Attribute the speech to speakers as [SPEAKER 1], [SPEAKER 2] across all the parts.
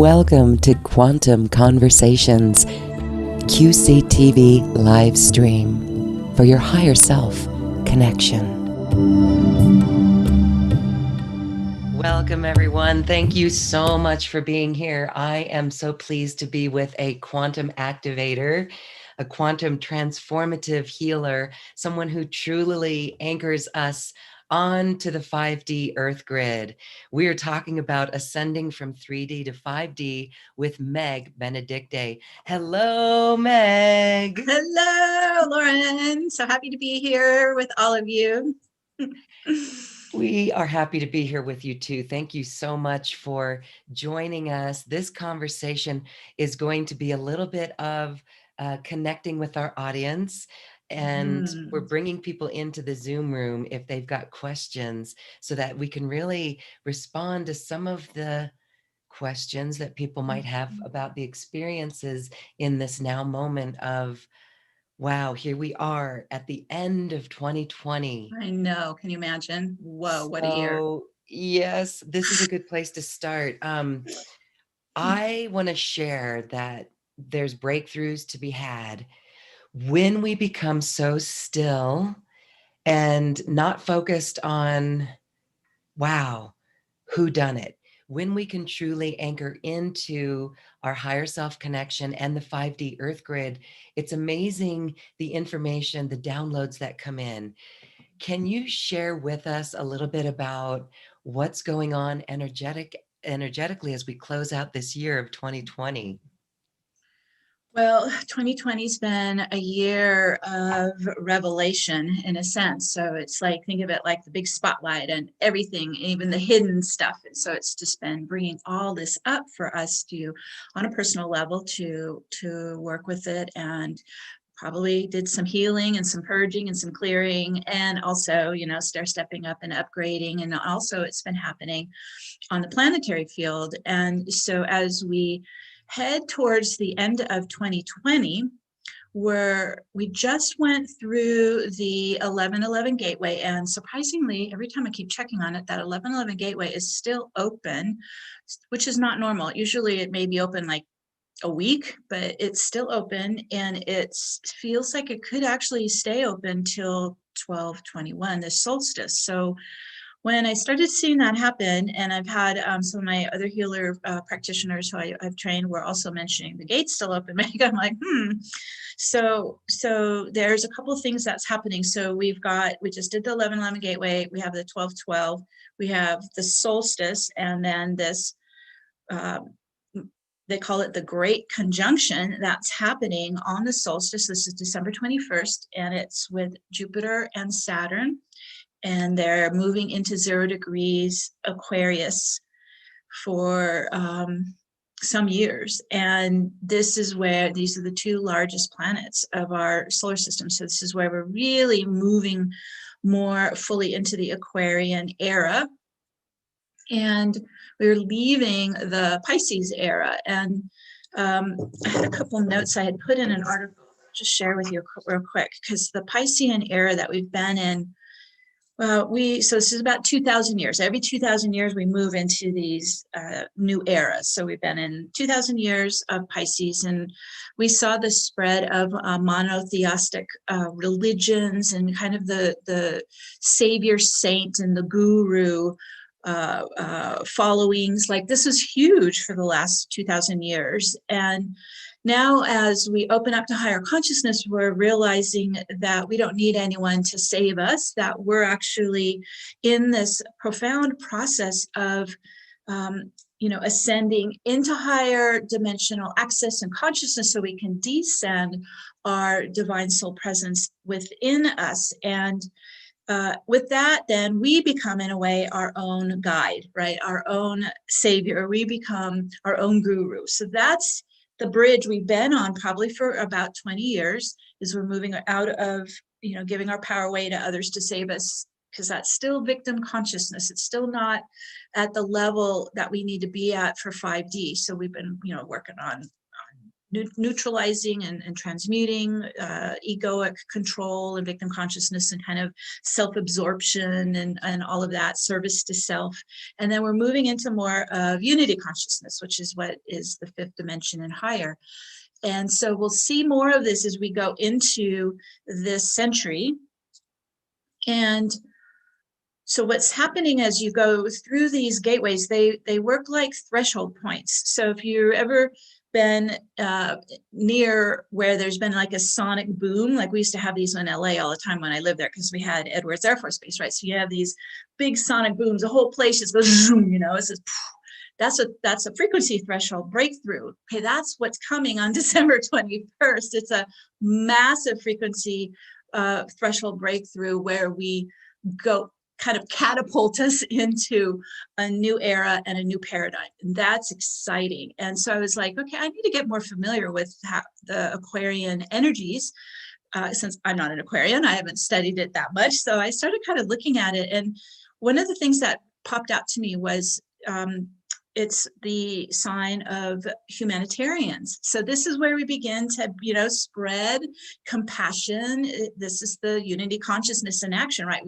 [SPEAKER 1] Welcome to Quantum Conversations, QCTV live stream for your higher self connection. Welcome, everyone. Thank you so much for being here. I am so pleased to be with a quantum activator, a quantum transformative healer, someone who truly anchors us on to the 5D Earth grid. We are talking about ascending from 3D to 5D with Meg Benedicte. Hello, Meg.
[SPEAKER 2] Hello, Lauren. So happy to be here with all of you.
[SPEAKER 1] We are happy to be here with you too. Thank you so much for joining us. This conversation is going to be a little bit of connecting with our audience. And we're bringing people into the Zoom room if they've got questions so that we can really respond to some of the questions that people might have about the experiences in this now moment of, wow, here we are at the end of 2020.
[SPEAKER 2] I know. Can you imagine? Whoa, what a year.
[SPEAKER 1] So, yes, this is a good place to start. I want to share that there's breakthroughs to be had when we become so still and not focused on, wow, who done it? When we can truly anchor into our higher self connection and the 5D Earth grid, it's amazing the information, the downloads that come in. Can you share with us a little bit about what's going on energetically as we close out this year of 2020?
[SPEAKER 2] Well, 2020's been a year of revelation in a sense. So it's like, think of it like the big spotlight and everything, even the hidden stuff. And so it's just been bringing all this up for us to, on a personal level, to work with it, and probably did some healing and some purging and some clearing, and also, start stepping up and upgrading. And also it's been happening on the planetary field. And so as we head towards the end of 2020, where we just went through the 1111 gateway, and surprisingly, every time I keep checking on it, that 1111 gateway is still open, which is not normal. Usually it may be open like a week, but it's still open, and it feels like it could actually stay open till 12/21, the solstice. So when I started seeing that happen, and I've had some of my other healer practitioners who I've trained were also mentioning the gate's still open. I'm like, So there's a couple of things that's happening. So we just did the 1111 gateway. We have the 12/12. We have the solstice, and then this. They call it the Great Conjunction that's happening on the solstice. This is December 21st, and it's with Jupiter and Saturn, and they're moving into 0 degrees Aquarius for some years. And this is where these are the two largest planets of our solar system. So this is where we're really moving more fully into the Aquarian era. And we're leaving the Pisces era. And I had a couple notes I had put in an article, just share with you real quick, because the Piscean era that we've been in, so this is about 2,000 years. Every 2,000 years, we move into these new eras. So we've been in 2,000 years of Pisces, and we saw the spread of monotheistic religions and kind of the savior saint and the guru followings. Like, this is huge for the last 2,000 years. And now as we open up to higher consciousness, we're realizing that we don't need anyone to save us, that we're actually in this profound process of ascending into higher dimensional access and consciousness, so we can descend our divine soul presence within us. And with that, then we become, in a way, our own guide, right? Our own savior. We become our own guru. So that's the bridge we've been on probably for about 20 years, is we're moving out of, giving our power away to others to save us, because that's still victim consciousness. It's still not at the level that we need to be at for 5D. So we've been, working on neutralizing and transmuting egoic control and victim consciousness and kind of self-absorption and all of that, service to self. And then we're moving into more of unity consciousness, which is what is the fifth dimension and higher. And so we'll see more of this as we go into this century. And so what's happening as you go through these gateways, they work like threshold points. So if you've ever been near where there's been like a sonic boom, like we used to have these in LA all the time when I lived there, because we had Edwards Air Force Base, right? So you have these big sonic booms, the whole place just goes zoom, you know, it's just, that's a frequency threshold breakthrough. Okay, that's what's coming on December 21st. It's a massive frequency threshold breakthrough where we go kind of catapult us into a new era and a new paradigm. And that's exciting. And so I was like, okay, I need to get more familiar with the Aquarian energies. Since I'm not an Aquarian, I haven't studied it that much. So I started kind of looking at it. And one of the things that popped out to me was it's the sign of humanitarians. So this is where we begin to, you know, spread compassion. This is the unity consciousness in action, right?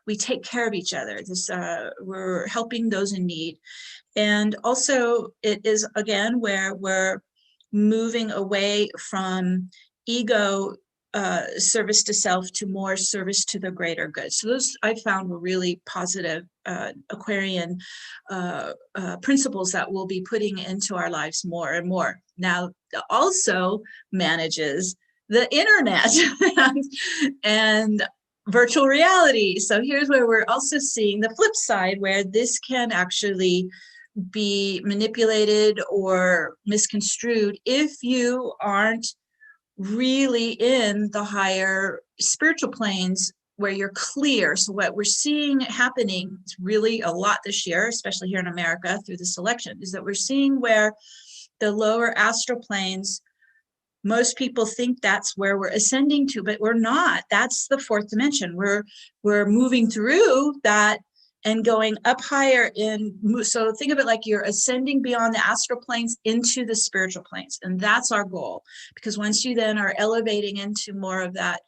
[SPEAKER 2] We take care of each other. We're helping those in need. And also it is, again, where we're moving away from ego service to self to more service to the greater good. So those I found were really positive Aquarian principles that we'll be putting into our lives more and more. Now, also manages the internet and virtual reality. So here's where we're also seeing the flip side, where this can actually be manipulated or misconstrued if you aren't really in the higher spiritual planes where you're clear. So what we're seeing happening really a lot this year, especially here in America through this election, is that we're seeing where the lower astral planes, most people think that's where we're ascending to, but we're not. That's the fourth dimension. We're moving through that and going up higher so think of it like you're ascending beyond the astral planes into the spiritual planes. And that's our goal, because once you then are elevating into more of that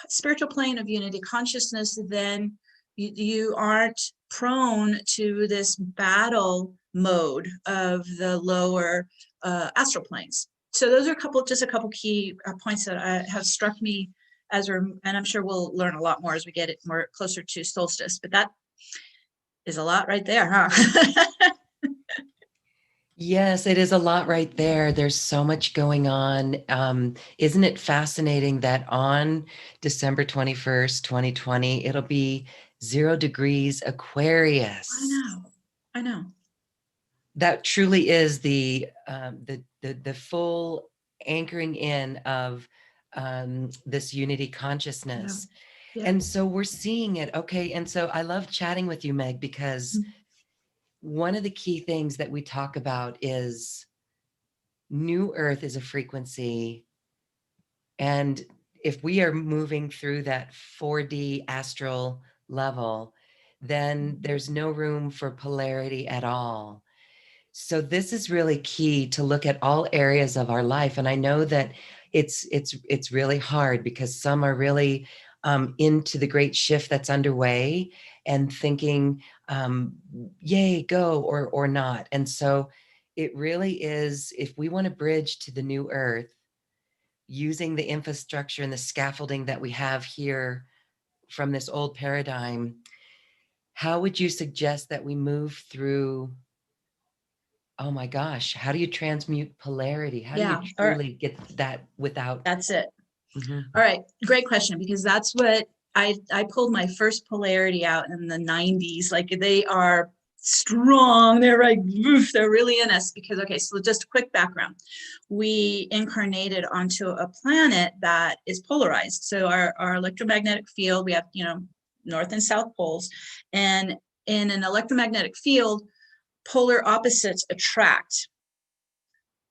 [SPEAKER 2] spiritual plane of unity consciousness, then you aren't prone to this battle mode of the lower astral planes. So those are just a couple key points that have struck me and I'm sure we'll learn a lot more as we get it more closer to solstice, but that is a lot right there, huh?
[SPEAKER 1] Yes, it is a lot right there. There's so much going on. Isn't it fascinating that on December 21st, 2020, it'll be 0 degrees Aquarius?
[SPEAKER 2] I know.
[SPEAKER 1] That truly is the full anchoring in of this unity consciousness.
[SPEAKER 2] Yeah.
[SPEAKER 1] And so we're seeing it. Okay. And so I love chatting with you, Meg, because one of the key things that we talk about is New Earth is a frequency. And if we are moving through that 4D astral level, then there's no room for polarity at all. So this is really key to look at all areas of our life. And I know that it's really hard because some are really into the great shift that's underway and thinking, yay, go or not. And so it really is, if we want to bridge to the new earth, using the infrastructure and the scaffolding that we have here from this old paradigm, how would you suggest that we move through? Oh my gosh, how do you transmute polarity? How do you truly get that without?
[SPEAKER 2] That's it.
[SPEAKER 1] Mhm.
[SPEAKER 2] All right, great question, because that's what I pulled my first polarity out in the 90s. Like, they are strong. They're like, oof, they're really in us because, okay, so just a quick background. We incarnated onto a planet that is polarized. So our electromagnetic field, we have, north and south poles. And in an electromagnetic field, polar opposites attract,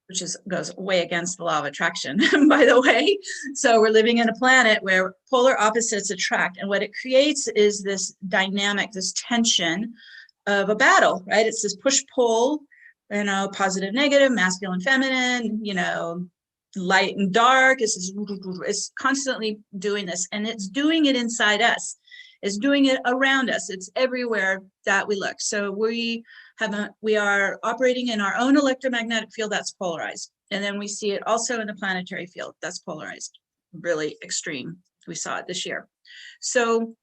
[SPEAKER 2] which goes way against the law of attraction, by the way. So we're living in a planet where polar opposites attract. And what it creates is this dynamic, this tension of a battle, right? It's this push-pull, positive, negative, masculine, feminine, light and dark. It's constantly doing this, and it's doing it inside us. It's doing it around us. It's everywhere that we look. So we are operating in our own electromagnetic field that's polarized. And then we see it also in the planetary field that's polarized, really extreme. We saw it this year. So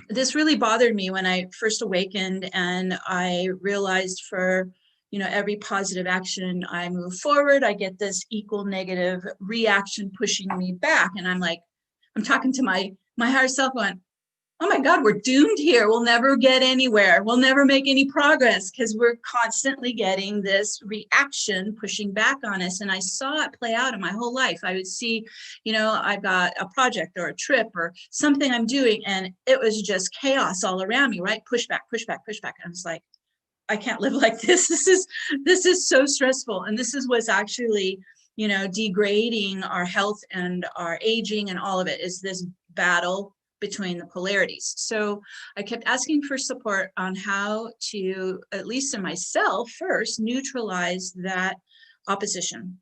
[SPEAKER 2] this really bothered me when I first awakened, and I realized for every positive action I move forward, I get this equal negative reaction pushing me back. And I'm like, I'm talking to my higher self going, oh my God, we're doomed here. We'll never get anywhere. We'll never make any progress because we're constantly getting this reaction pushing back on us. And I saw it play out in my whole life. I would see, I've got a project or a trip or something I'm doing, and it was just chaos all around me, right? Push back, push back, push back. I was like, I can't live like this. This is so stressful. And this is what's actually, degrading our health and our aging, and all of it is this battle between the polarities. So I kept asking for support on how to, at least in myself first, neutralize that opposition.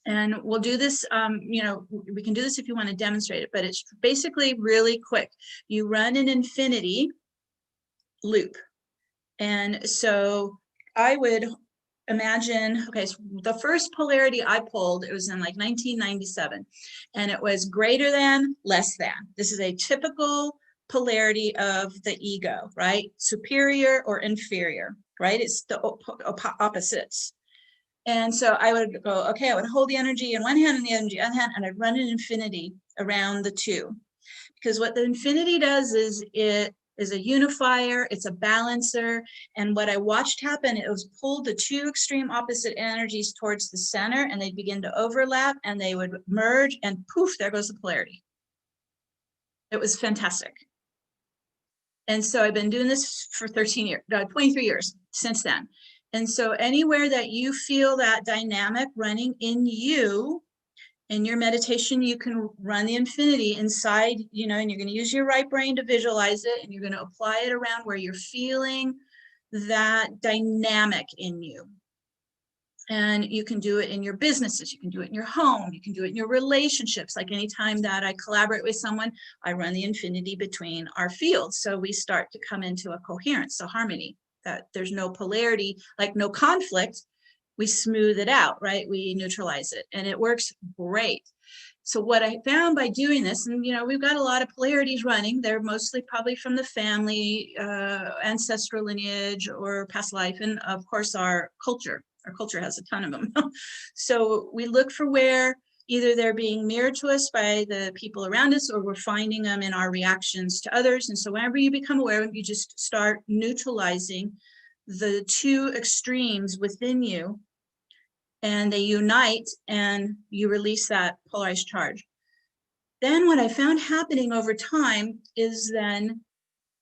[SPEAKER 2] And we'll do this, we can do this if you want to demonstrate it, but it's basically really quick. You run an infinity loop. And so I would imagine, okay, so the first polarity I pulled, it was in like 1997, and it was greater than, less than. This is a typical polarity of the ego, right? Superior or inferior, right? It's the opposites. And so I would go, okay, I would hold the energy in one hand and the energy in one hand, and I'd run an infinity around the two. Because what the infinity does is it is a unifier, it's a balancer. And what I watched happen, it was pulled the two extreme opposite energies towards the center, and they'd begin to overlap, and they would merge, and poof, there goes the polarity. It was fantastic. And so I've been doing this for 23 years since then. And so anywhere that you feel that dynamic running in you, in your meditation, you can run the infinity inside, and you're going to use your right brain to visualize it, and you're going to apply it around where you're feeling that dynamic in you. And you can do it in your businesses, you can do it in your home, you can do it in your relationships. Like anytime that I collaborate with someone, I run the infinity between our fields. So we start to come into a coherence, a harmony, that there's no polarity, like no conflict. We smooth it out, right? We neutralize it, and it works great. So what I found by doing this, and we've got a lot of polarities running. They're mostly probably from the family, ancestral lineage, or past life, and of course our culture. Our culture has a ton of them. So we look for where either they're being mirrored to us by the people around us, or we're finding them in our reactions to others. And so whenever you become aware of them, you just start neutralizing the two extremes within you, and they unite, and you release that polarized charge. Then what I found happening over time is then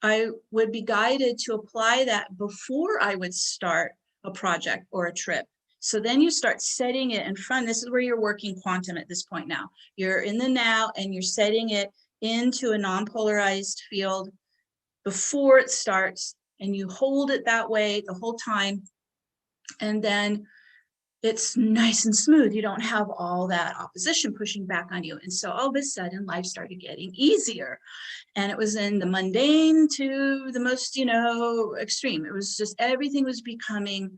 [SPEAKER 2] I would be guided to apply that before I would start a project or a trip. So then you start setting it in front. This is where you're working quantum at this point now. You're in the now, and you're setting it into a non-polarized field before it starts, and you hold it that way the whole time. And then it's nice and smooth. You don't have all that opposition pushing back on you. And so all of a sudden life started getting easier. And it was in the mundane to the most, extreme. It was just everything was becoming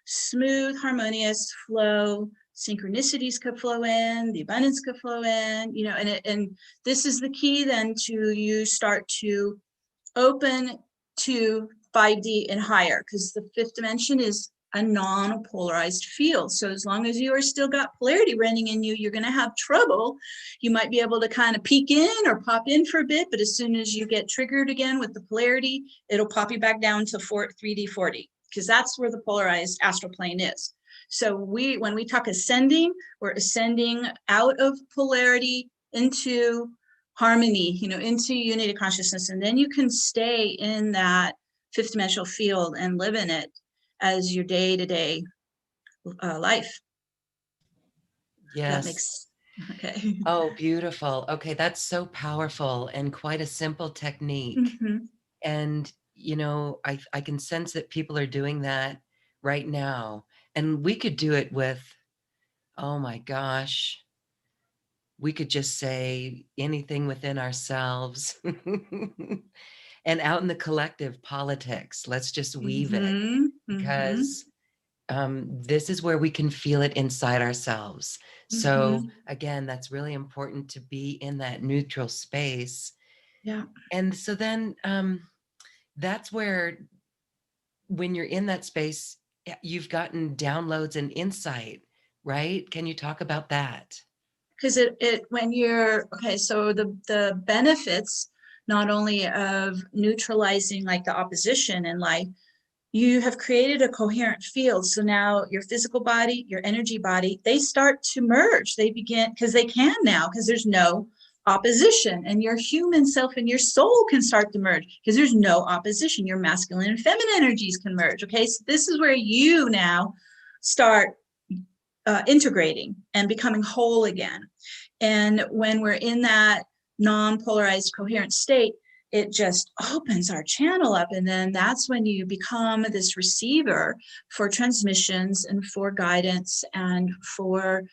[SPEAKER 2] smooth, harmonious flow. Synchronicities could flow in, the abundance could flow in, and this is the key then to you start to open to 5D and higher, because the fifth dimension is a non-polarized field. So as long as you are still got polarity running in you, you're going to have trouble. You might be able to kind of peek in or pop in for a bit, but as soon as you get triggered again with the polarity, it'll pop you back down to 3D 4D, because that's where the polarized astral plane is. So when we talk ascending, we're ascending out of polarity into harmony, into unity consciousness. And then you can stay in that fifth dimensional field and live in it as your day-to-day life.
[SPEAKER 1] Yes.
[SPEAKER 2] That makes, okay.
[SPEAKER 1] Oh, beautiful. Okay, that's so powerful and quite a simple technique. And, I can sense that people are doing that right now. And we could do it with, Oh my gosh. We could just say anything within ourselves. And out in the collective politics, let's just weave it,
[SPEAKER 2] Mm-hmm. Mm-hmm.
[SPEAKER 1] because this is where we can feel it inside ourselves. So
[SPEAKER 2] Mm-hmm.
[SPEAKER 1] again, that's really important to be in that neutral space.
[SPEAKER 2] Yeah.
[SPEAKER 1] And so then that's where, when you're in that space, you've gotten downloads and insight, right? Can you talk about that?
[SPEAKER 2] Because it when you're okay, so the benefits not only of neutralizing like the opposition in life, you have created a coherent field. So now your physical body, your energy body, they start to merge. They begin, because they can now, because there's no opposition. And your human self and your soul can start to merge because there's no opposition. Your masculine and feminine energies can merge. Okay. So this is where you now start integrating and becoming whole again. And when we're in that non-polarized coherent state, it just opens our channel up. And then that's when you become this receiver for transmissions and for guidance and for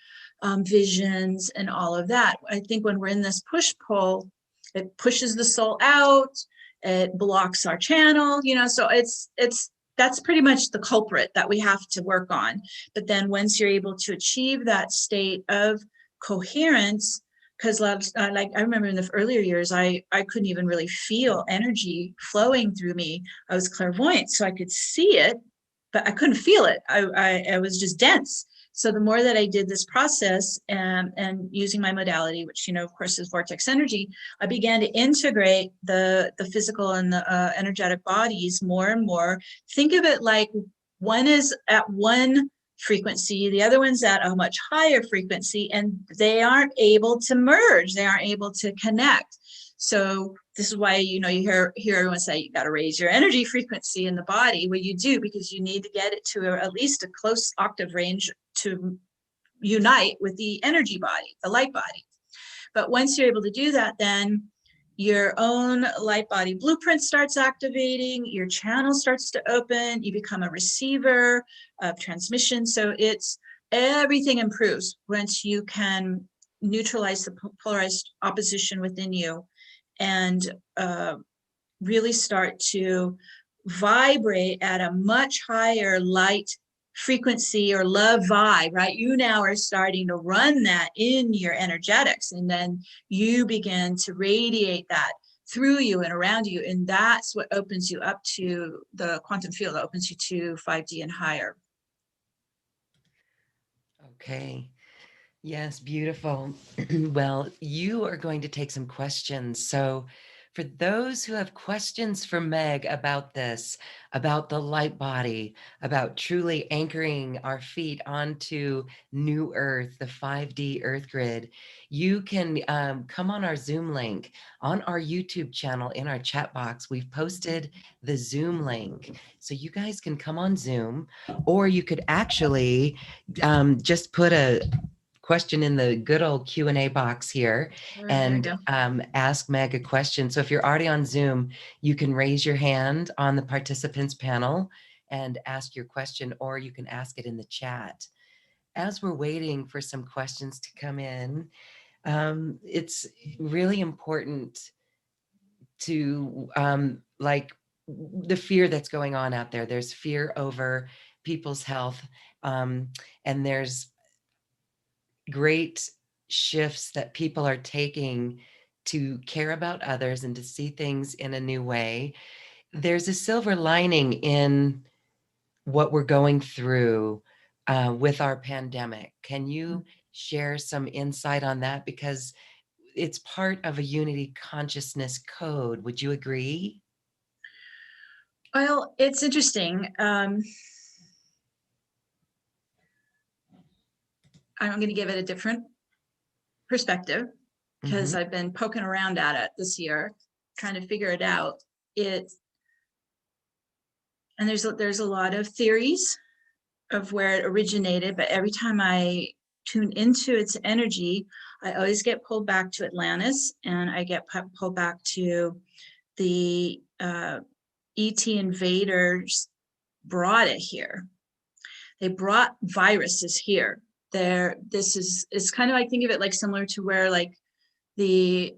[SPEAKER 2] visions and all of that. I think when we're in this push-pull, it pushes the soul out, it blocks our channel, so it's that's pretty much the culprit that we have to work on. But then once you're able to achieve that state of coherence, because like I remember in the earlier years, I couldn't even really feel energy flowing through me. I was clairvoyant, so I could see it, but I couldn't feel it. I was just dense. So the more that I did this process and using my modality, which, of course, is vortex energy, I began to integrate the physical and the energetic bodies more and more. Think of it like one is at one frequency, the other one's at a much higher frequency, and they aren't able to merge. They aren't able to connect. So this is why, you hear everyone say you got to raise your energy frequency in the body. Well, you do, because you need to get it to at least a close octave range to unite with the energy body, the light body. But once you're able to do that, then your own light body blueprint starts activating, your channel starts to open, you become a receiver of transmission. So everything improves once you can neutralize the polarized opposition within you and really start to vibrate at a much higher light frequency or love vibe, right? You now are starting to run that in your energetics, and then you begin to radiate that through you and around you. And that's what opens you up to the quantum field, that opens you to 5D and higher.
[SPEAKER 1] Okay. Yes, beautiful. Well, you are going to take some questions. So, for those who have questions for Meg about this, about the light body, about truly anchoring our feet onto new Earth, the 5D Earth grid, you can come on our Zoom link on our YouTube channel. In our chat box, we've posted the Zoom link. So you guys can come on Zoom, or you could actually just put a question in the good old Q&A box here and ask Meg a question. So if you're already on Zoom, you can raise your hand on the participants panel and ask your question, or you can ask it in the chat. As we're waiting for some questions to come in, it's really important to like the fear that's going on out there. There's fear over people's health, and there's great shifts that people are taking to care about others and to see things in a new way. There's a silver lining in what we're going through with our pandemic. Can you share some insight on that? Because it's part of a unity consciousness code. Would you agree?
[SPEAKER 2] Well, it's interesting. I'm going to give it a different perspective because I've been poking around at it this year, trying to figure it out. And there's a lot of theories of where it originated, but every time I tune into its energy, I always get pulled back to Atlantis, and I get pulled back to the ET invaders brought it here. They brought viruses here it's kind of, I think of it like similar to where like the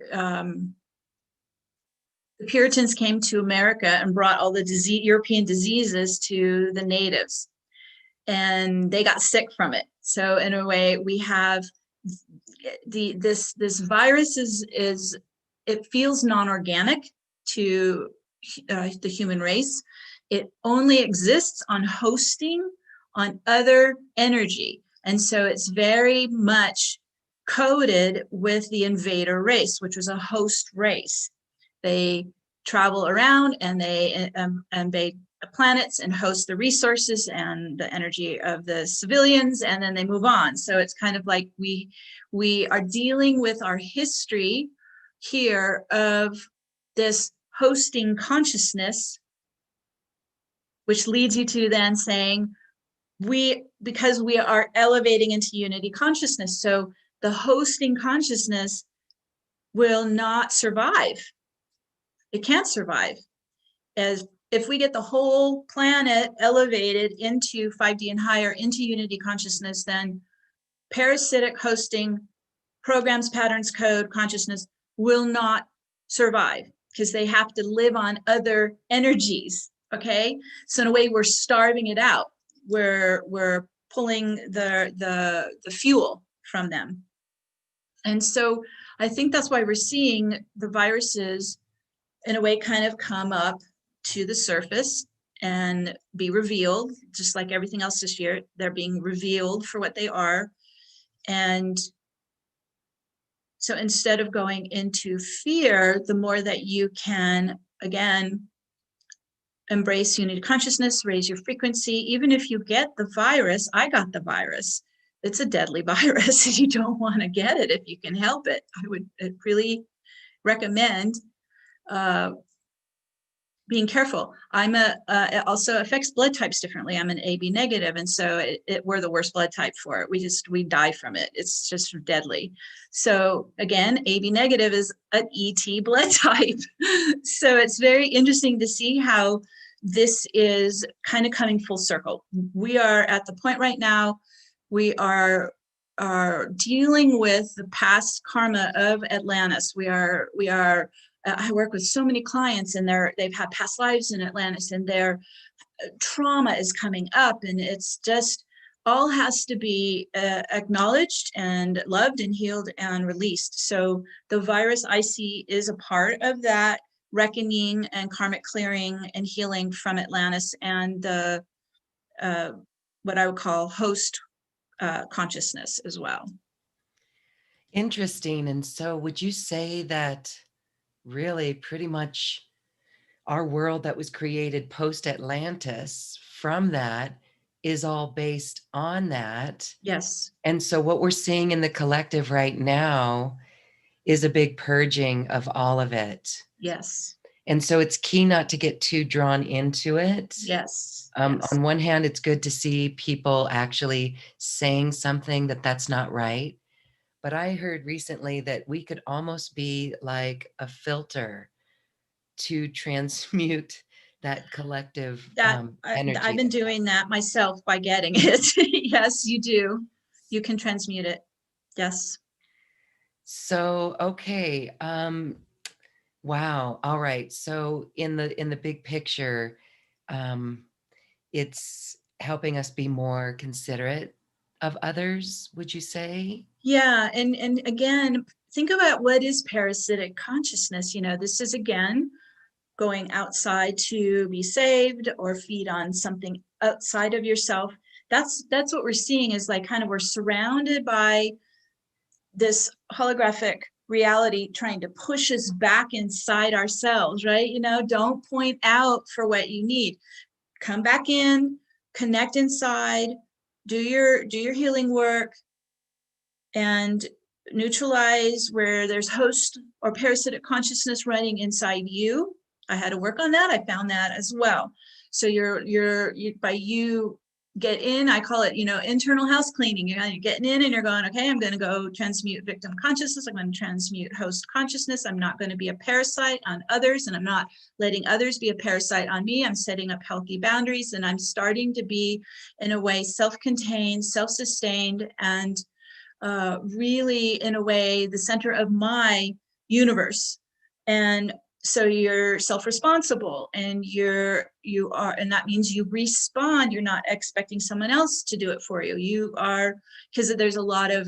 [SPEAKER 2] Puritans came to America and brought all the European diseases to the natives, and they got sick from it. So in a way, we have this virus is it feels non-organic to the human race. It only exists on hosting on other energy, and so it's very much coded with the invader race, which was a host race. They travel around and they invade planets and host the resources and the energy of the civilians, and then they move on. So it's kind of like we are dealing with our history here of this hosting consciousness, which leads you to then saying because we are elevating into unity consciousness, so the hosting consciousness will not survive. It can't survive. As if we get the whole planet elevated into 5D and higher, into unity consciousness, then parasitic hosting, programs, patterns, code, consciousness will not survive because they have to live on other energies. Okay, so in a way, we're starving it out. We're pulling the fuel from them, and so I think that's why we're seeing the viruses in a way kind of come up to the surface and be revealed, just like everything else this year. They're being revealed for what they are. And so instead of going into fear, the more that you can, again, embrace unity consciousness, raise your frequency. Even if you get the virus, I got the virus. It's a deadly virus. You don't want to get it if you can help it. I would really recommend being careful. I'm it also affects blood types differently. I'm an AB negative, and so we're the worst blood type for it. We die from it. It's just deadly. So again, AB negative is an ET blood type. So it's very interesting to see how this is kind of coming full circle. We are at the point right now, we are dealing with the past karma of Atlantis. We are I work with so many clients, and they've had past lives in Atlantis, and their trauma is coming up, and it's just all has to be acknowledged and loved and healed and released. So the virus I see is a part of that reckoning and karmic clearing and healing from Atlantis and the what I would call host consciousness as well.
[SPEAKER 1] Interesting. And so would you say that really pretty much our world that was created post-Atlantis from that is all based on that?
[SPEAKER 2] Yes.
[SPEAKER 1] And so what we're seeing in the collective right now is a big purging of all of it.
[SPEAKER 2] Yes.
[SPEAKER 1] And so it's key not to get too drawn into it.
[SPEAKER 2] Yes.
[SPEAKER 1] Yes.
[SPEAKER 2] Yes.
[SPEAKER 1] On one hand, it's good to see people actually saying something that's not right. But I heard recently that we could almost be like a filter to transmute that collective energy.
[SPEAKER 2] I've been doing that myself by getting it. Yes, you do. You can transmute it. Yes.
[SPEAKER 1] So, okay. Wow. All right. So in the big picture, it's helping us be more considerate of others, would you say?
[SPEAKER 2] Yeah. And again, think about what is parasitic consciousness. This is, again, going outside to be saved or feed on something outside of yourself. That's what we're seeing is like kind of we're surrounded by this holographic reality trying to push us back inside ourselves, right? Don't point out for what you need. Come back in, connect inside, do your healing work, and neutralize where there's host or parasitic consciousness running inside you. I had to work on that. I found that as well. So you're by you get in. I call it, internal house cleaning. You're getting in and you're going, okay, I'm going to go transmute victim consciousness. I'm going to transmute host consciousness. I'm not going to be a parasite on others, and I'm not letting others be a parasite on me. I'm setting up healthy boundaries, and I'm starting to be, in a way, self-contained, self-sustained, and really, in a way, the center of my universe. And so you're self-responsible, and you are, and that means you respond. You're not expecting someone else to do it for you. You are, because there's a lot of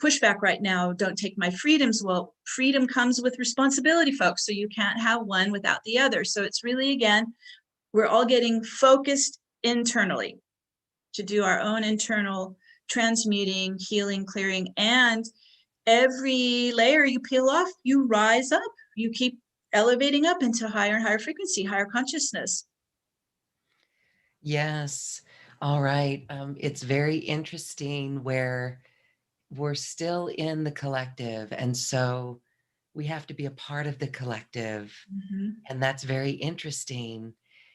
[SPEAKER 2] pushback right now. Don't take my freedoms. Well, freedom comes with responsibility, folks. So you can't have one without the other. So it's really, again, we're all getting focused internally to do our own internal transmuting, healing, clearing, and every layer you peel off, you rise up. You keep elevating up into higher and higher frequency, higher consciousness.
[SPEAKER 1] Yes. All right. It's very interesting where we're still in the collective. And so we have to be a part of the collective.
[SPEAKER 2] Mm-hmm.
[SPEAKER 1] And that's very interesting.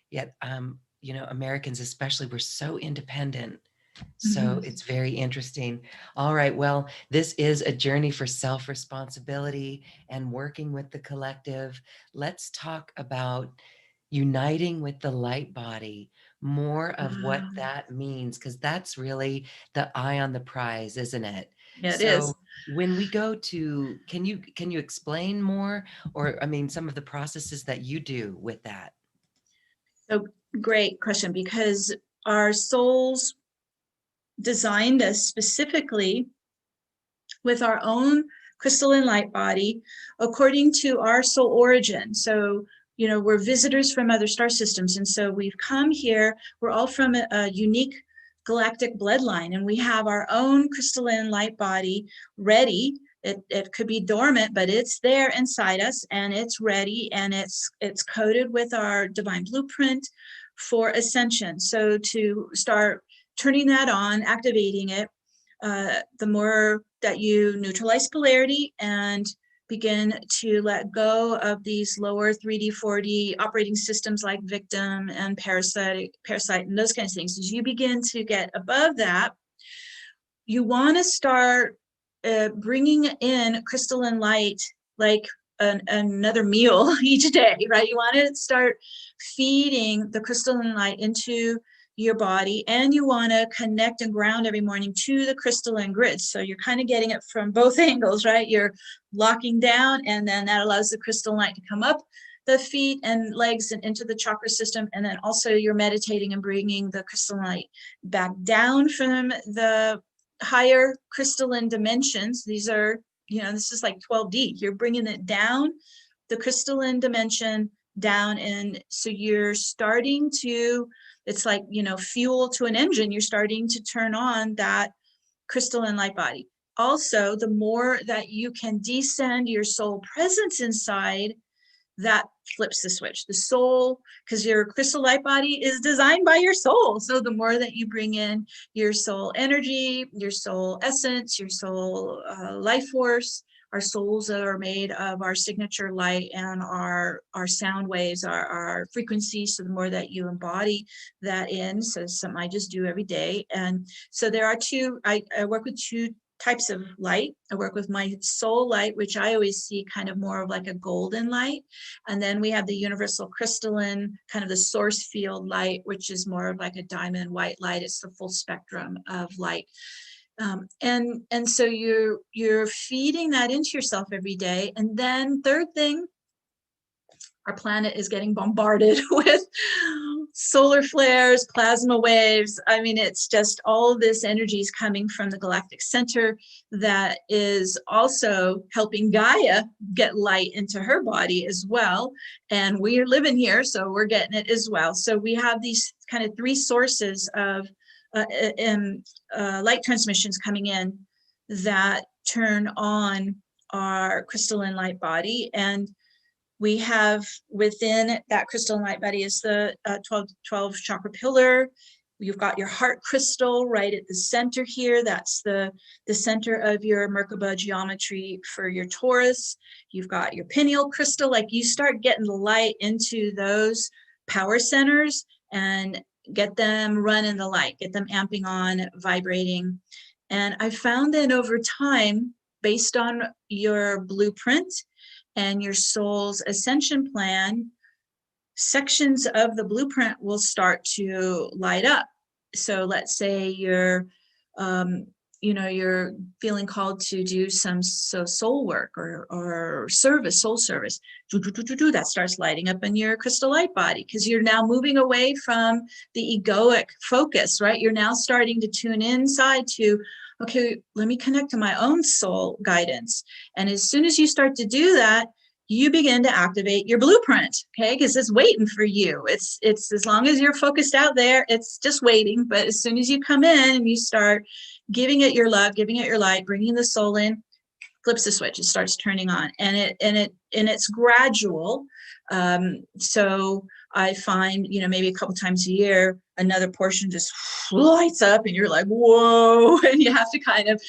[SPEAKER 1] Yet, Americans especially, we're so independent. So
[SPEAKER 2] Mm-hmm.
[SPEAKER 1] it's very interesting. All right. Well, this is a journey for self responsibility and working with the collective. Let's talk about uniting with the light body, more of what that means, because that's really the eye on the prize, isn't it?
[SPEAKER 2] Yeah, it is.
[SPEAKER 1] So when we go to, can you explain more, or I mean, some of the processes that you do with that?
[SPEAKER 2] So great question, because our souls designed us specifically with our own crystalline light body according to our soul origin. So, we're visitors from other star systems. And so we've come here, we're all from a unique galactic bloodline, and we have our own crystalline light body ready. It could be dormant, but it's there inside us, and it's ready, and it's coded with our divine blueprint for ascension. So to start turning that on, activating it, the more that you neutralize polarity and begin to let go of these lower 3D, 4D operating systems like victim and parasite, and those kinds of things. As you begin to get above that, you want to start bringing in crystalline light like another meal each day, right? You want to start feeding the crystalline light into your body, and you want to connect and ground every morning to the crystalline grid. So you're kind of getting it from both angles, right? You're locking down, and then that allows the crystalline light to come up the feet and legs and into the chakra system. And then also you're meditating and bringing the crystalline light back down from the higher crystalline dimensions. These are, this is like 12D. You're bringing it down, the crystalline dimension down. And so you're starting to, it's like, fuel to an engine. You're starting to turn on that crystalline light body. Also, the more that you can descend your soul presence inside, that flips the switch. The soul, because your crystal light body is designed by your soul. So the more that you bring in your soul energy, your soul essence, your soul life force, our souls are made of our signature light and our sound waves, our frequencies. So the more that you embody that in, so something I just do every day. And so there are I work with two types of light. I work with my soul light, which I always see kind of more of like a golden light. And then we have the universal crystalline, kind of the source field light, which is more of like a diamond white light. It's the full spectrum of light. And so you're feeding that into yourself every day. And then third thing, our planet is getting bombarded with solar flares, plasma waves. I mean, it's just all this energy is coming from the galactic center that is also helping Gaia get light into her body as well. And we're living here, so we're getting it as well. So we have these kind of three sources of light transmissions coming in that turn on our crystalline light body. And we have within that crystalline light body is the 12 chakra pillar. You've got your heart crystal right at the center here. That's the center of your Merkaba geometry for your Taurus. You've got your pineal crystal. Like, you start getting the light into those power centers, and get them running the light, get them amping on, vibrating. And I found that over time, based on your blueprint and your soul's ascension plan, sections of the blueprint will start to light up. So let's say um, you're feeling called to do some soul work or service, soul service. That starts lighting up in your crystal light body, because you're now moving away from the egoic focus, right? You're now starting to tune inside to, okay, let me connect to my own soul guidance. And as soon as you start to do that, you begin to activate your blueprint, okay? Because it's waiting for you. It's as long as you're focused out there, it's just waiting. But as soon as you come in and you start giving it your love, giving it your light, bringing the soul in, flips the switch. It starts turning on, and it's gradual. So I find, maybe a couple times a year, another portion just lights up, and you're like, whoa! And you have to kind of,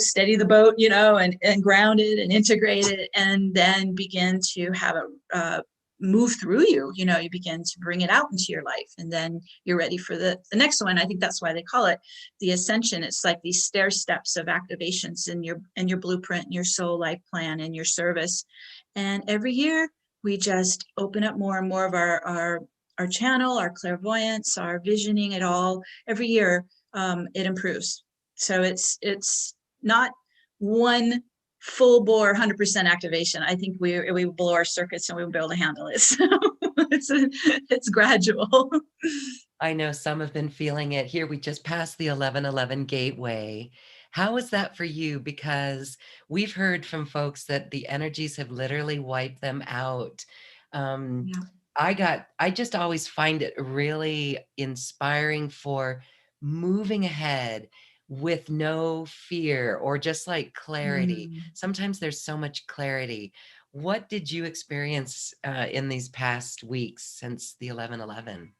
[SPEAKER 2] steady the boat, and ground it and integrate it, and then begin to have a move through you. You begin to bring it out into your life, and then you're ready for the next one. I think that's why they call it the ascension. It's like these stair steps of activations in your blueprint, your soul life plan, and your service. And every year we just open up more and more of our channel, our clairvoyance, our visioning. It all, every year, it improves. So it's not one full bore 100% activation. I think we blow our circuits and we won't be able to handle it. So it's gradual.
[SPEAKER 1] I know some have been feeling it. Here, we just passed the 11:11 gateway. How is that for you? Because we've heard from folks that the energies have literally wiped them out. Um,
[SPEAKER 2] Yeah.
[SPEAKER 1] I just always find it really inspiring for moving ahead with no fear, or just like clarity.
[SPEAKER 2] Mm.
[SPEAKER 1] Sometimes there's so much clarity. What did you experience in these past weeks since the 11:11?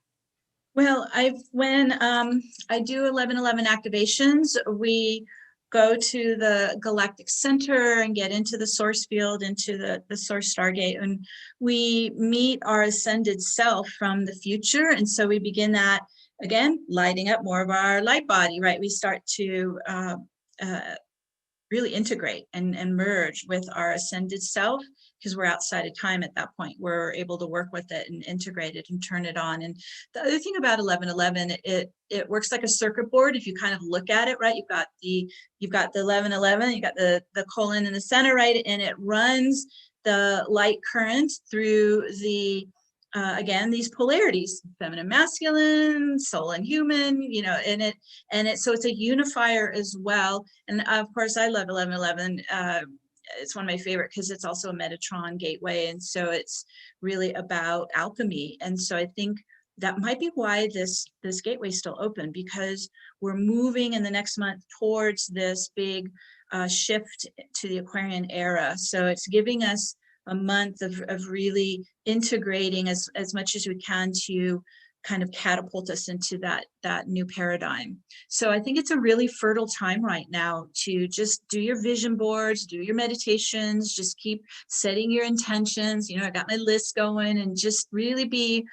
[SPEAKER 2] Well, when I do 11:11 activations, we go to the galactic center and get into the source field, into the source stargate, and we meet our ascended self from the future. And so we begin that again, lighting up more of our light body, right? We start to uh, really integrate and merge with our ascended self, because we're outside of time at that point. We're able to work with it and integrate it and turn it on. And the other thing about 11:11, it works like a circuit board. If you kind of look at it, right, you've got the 11:11, you got the colon in the center, right, and it runs the light current through the again, these polarities, feminine, masculine, soul and human, so it's a unifier as well. And of course, I love 11:11. It's one of my favorite because it's also a Metatron gateway. And so it's really about alchemy. And so I think that might be why this gateway is still open, because we're moving in the next month towards this big shift to the Aquarian era. So it's giving us a month of really integrating as much as we can to kind of catapult us into that new paradigm. So I think it's a really fertile time right now to just do your vision boards, do your meditations, just keep setting your intentions. I got my list going, and just really be,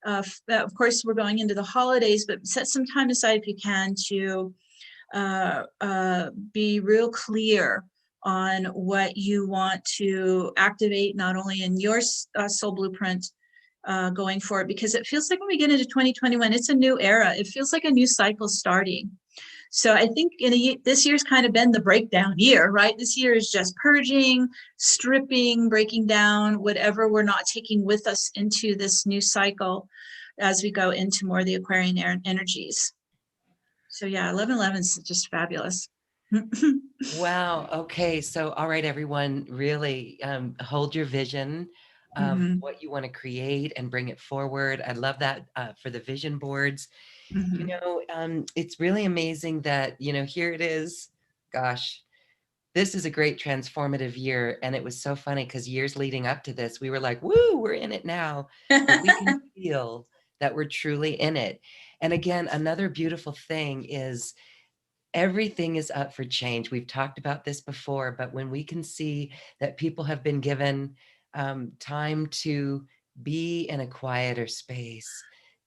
[SPEAKER 2] of course, we're going into the holidays, but set some time aside if you can to be real clear on what you want to activate, not only in your soul blueprint going forward, because it feels like when we get into 2021, it's a new era. It feels like a new cycle starting. So I think this year's kind of been the breakdown year, right? This year is just purging, stripping, breaking down whatever we're not taking with us into this new cycle as we go into more of the Aquarian energies. So yeah, 11:11 is just fabulous.
[SPEAKER 1] Wow. Okay. So, all right, everyone, really hold your vision of
[SPEAKER 2] Mhm,
[SPEAKER 1] what you want to create and bring it forward. I love that for the vision boards.
[SPEAKER 2] mhm.
[SPEAKER 1] It's really amazing that, here it is. Gosh, this is a great transformative year. And it was so funny because years leading up to this, we were like, woo, we're in it now. But we can feel that we're truly in it. And again, another beautiful thing is everything is up for change. We've talked about this before, but when we can see that people have been given time to be in a quieter space,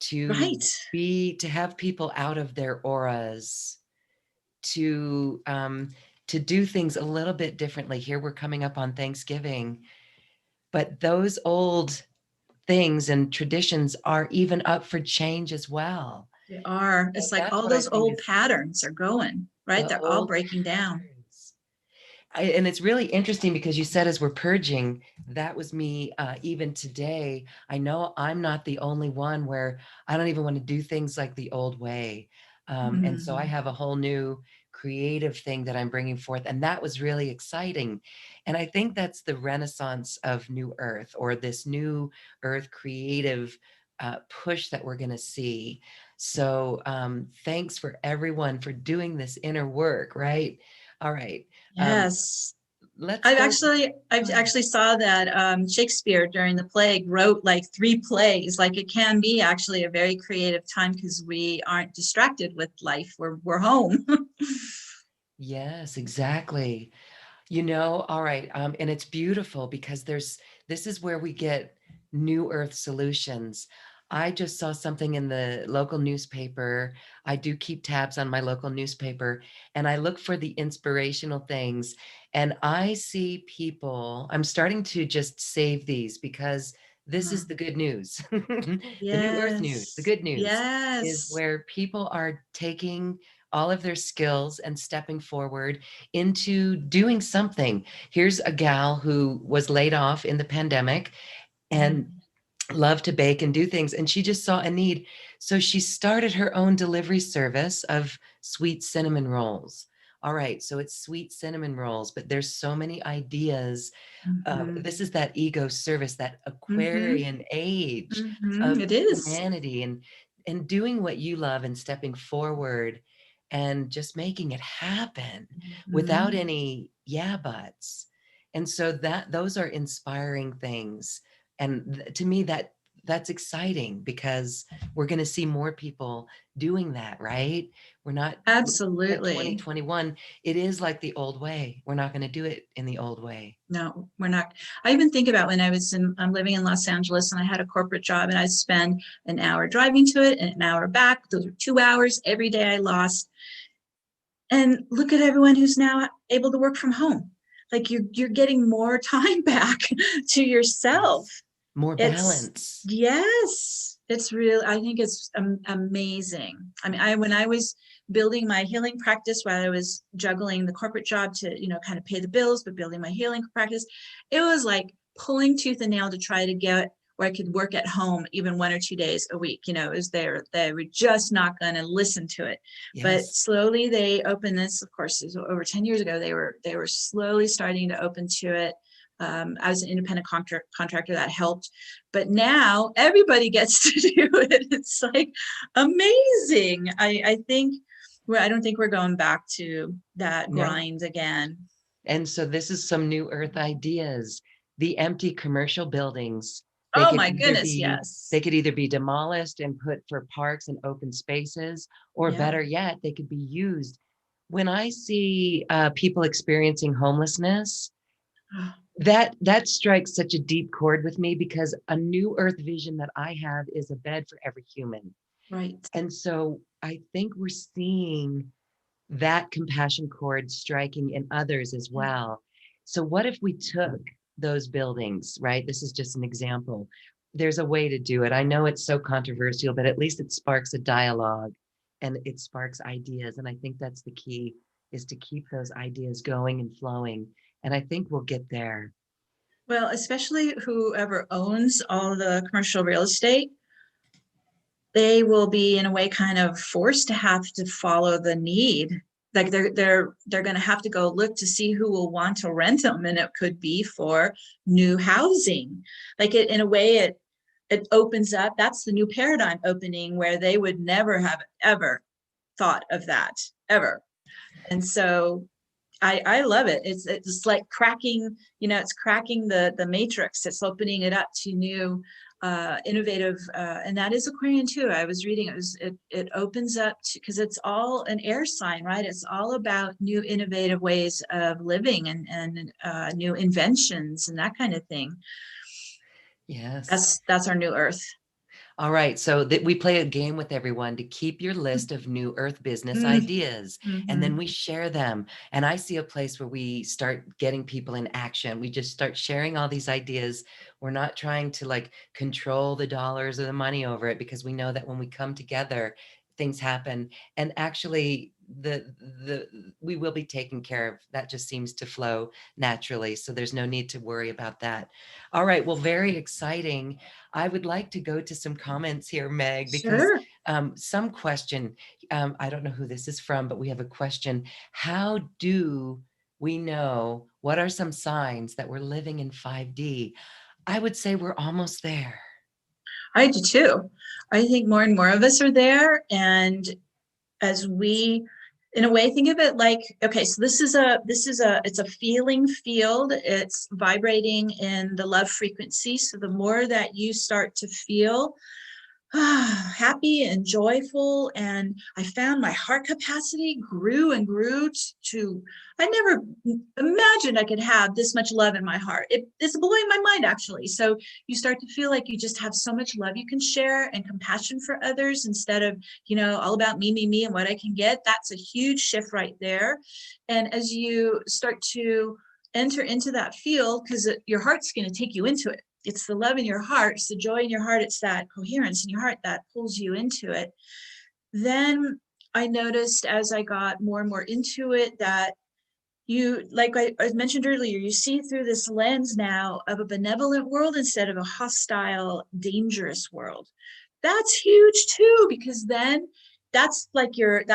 [SPEAKER 1] to
[SPEAKER 2] Right.
[SPEAKER 1] to have people out of their auras, to do things a little bit differently. Here we're coming up on Thanksgiving, but those old things and traditions are even up for change as well.
[SPEAKER 2] They are.
[SPEAKER 1] So
[SPEAKER 2] It's like
[SPEAKER 1] that's
[SPEAKER 2] all
[SPEAKER 1] what I
[SPEAKER 2] those
[SPEAKER 1] think
[SPEAKER 2] old
[SPEAKER 1] is
[SPEAKER 2] patterns are going, right?
[SPEAKER 1] the
[SPEAKER 2] They're all
[SPEAKER 1] old
[SPEAKER 2] breaking down.
[SPEAKER 1] patterns. And it's really interesting because you said as we're purging, that was me even today. I know I'm not the only one where I don't even want to do things like the old way. And so I
[SPEAKER 2] Mm.
[SPEAKER 1] have a whole new creative thing that I'm bringing forth. And that was really exciting. And I think that's the renaissance of New Earth, or this New Earth creative push that we're going to see. So thanks for everyone for doing this inner work, right? All right. Um,
[SPEAKER 2] Yes.
[SPEAKER 1] let's
[SPEAKER 2] I've
[SPEAKER 1] go.
[SPEAKER 2] actually
[SPEAKER 1] Go
[SPEAKER 2] I've
[SPEAKER 1] ahead.
[SPEAKER 2] actually saw that Shakespeare during the plague wrote like 3 plays. Like it can be actually a very creative time because we aren't distracted with life. We're home.
[SPEAKER 1] Yes, exactly. You know, all right. And it's beautiful because this is where we get new earth solutions. I just saw something in the local newspaper. I do keep tabs on my local newspaper, and I look for the inspirational things. And I see people, I'm starting to just save these because this is the good news. The new earth news, the
[SPEAKER 2] Yes.
[SPEAKER 1] good news is
[SPEAKER 2] Yes.
[SPEAKER 1] where people are taking all of their skills and stepping forward into doing something. Here's a gal who was laid off in the pandemic and
[SPEAKER 2] Mm.
[SPEAKER 1] loved to bake and do things, and she just saw a need. So she started her own delivery service of sweet cinnamon rolls. All right, so it's sweet cinnamon rolls, but there's so many ideas.
[SPEAKER 2] Mhm.
[SPEAKER 1] This is that ego service, that
[SPEAKER 2] Mhm.
[SPEAKER 1] Aquarian age
[SPEAKER 2] Mhm.
[SPEAKER 1] of
[SPEAKER 2] It is.
[SPEAKER 1] humanity, and doing what you love and stepping forward and just making it happen without
[SPEAKER 2] Mhm.
[SPEAKER 1] any yeah buts. And so that those are inspiring things. And to me, that's exciting because we're going to see more people doing that, right? We're not like
[SPEAKER 2] Absolutely.
[SPEAKER 1] 2021. It is like the old way. We're not going to do it in the old way.
[SPEAKER 2] No, we're not. I even think about when I'm living in Los Angeles and I had a corporate job and I spend an hour driving to it and an hour back. Those are 2 hours every day I lost. And look at everyone who's now able to work from home. Like you're getting more time back to yourself.
[SPEAKER 1] Yes. More
[SPEAKER 2] It's
[SPEAKER 1] balance.
[SPEAKER 2] yes, it's real. I think it's amazing. I mean, I when I was building my healing practice while I was juggling the corporate job to, kind of pay the bills, but building my healing practice, it was like pulling tooth and nail to try to get where I could work at home even 1 or 2 days a week. It was there. They were just not going to listen to it. But
[SPEAKER 1] Yes.
[SPEAKER 2] slowly they opened this, of course, over 10 years ago, they were slowly starting to open to it. I was an independent contractor that helped, but now everybody gets to do it. It's like amazing. I think I don't think we're going back to that
[SPEAKER 1] No.
[SPEAKER 2] grind again.
[SPEAKER 1] And so this is some new earth ideas. The empty commercial buildings, they
[SPEAKER 2] Oh
[SPEAKER 1] could
[SPEAKER 2] my
[SPEAKER 1] either
[SPEAKER 2] goodness,
[SPEAKER 1] be
[SPEAKER 2] yes.
[SPEAKER 1] they could either be demolished and put for parks and open spaces, or
[SPEAKER 2] Yeah.
[SPEAKER 1] better yet, they could be used. When I see people experiencing homelessness, that strikes such a deep chord with me because a new earth vision that I have is a bed for every human.
[SPEAKER 2] Right.
[SPEAKER 1] And so I think we're seeing that compassion chord striking in others as
[SPEAKER 2] Yeah.
[SPEAKER 1] well. So, what if we took those buildings, right? This is just an example. There's a way to do it. I know it's so controversial, but at least it sparks a dialogue and it sparks ideas. And I think that's the key, is to keep those ideas going and flowing. And I think we'll get there.
[SPEAKER 2] Well, especially whoever owns all the commercial real estate, they will be in a way kind of forced to have to follow the need. Like they're going to have to go look to see who will want to rent them, and it could be for new housing. Like it in a way it opens up. That's the new paradigm opening where they would never have ever thought of that ever. And so I love it. It's like cracking, it's cracking the matrix. It's opening it up to new innovative, and that is Aquarian too. I was reading it opens up to, because it's all an air sign, right? It's all about new innovative ways of living and new inventions and that kind of thing.
[SPEAKER 1] Yes.
[SPEAKER 2] That's our new earth.
[SPEAKER 1] All right, so that we play a game with everyone to keep your list of new Earth business ideas, and then
[SPEAKER 2] Mm-hmm.
[SPEAKER 1] we share them. And I see a place where we start getting people in action. We just start sharing all these ideas. We're not trying to like control the dollars or the money over it, because we know that when we come together, things happen. And actually, the we will be taken care of. That just seems to flow naturally. So there's no need to worry about that. All right, well, very exciting. I would like to go to some comments here, Meg, because
[SPEAKER 2] Sure.
[SPEAKER 1] some question, I don't know who this is from, but we have a question. How do we know what are some signs that we're living in 5D? I would say we're almost there.
[SPEAKER 2] I do too. I think more and more of us are there. And as we, in a way, think of it like, okay, so it's a feeling field. It's vibrating in the love frequency. So the more that you start to feel happy and joyful, and I found my heart capacity grew and grew to I never imagined I could have this much love in my heart. It's blowing my mind, actually. So you start to feel like you just have so much love you can share and compassion for others, instead of all about me and what I can get. That's a huge shift right there. And as you start to enter into that field, because your heart's going to take you into it. It's the love in your heart, it's the joy in your heart, it's that coherence in your heart that pulls you into it. Then I noticed, as I got more and more into it, that you, like I mentioned earlier, you see through this lens now of a benevolent world instead of a hostile, dangerous world. That's huge too, because then that's like your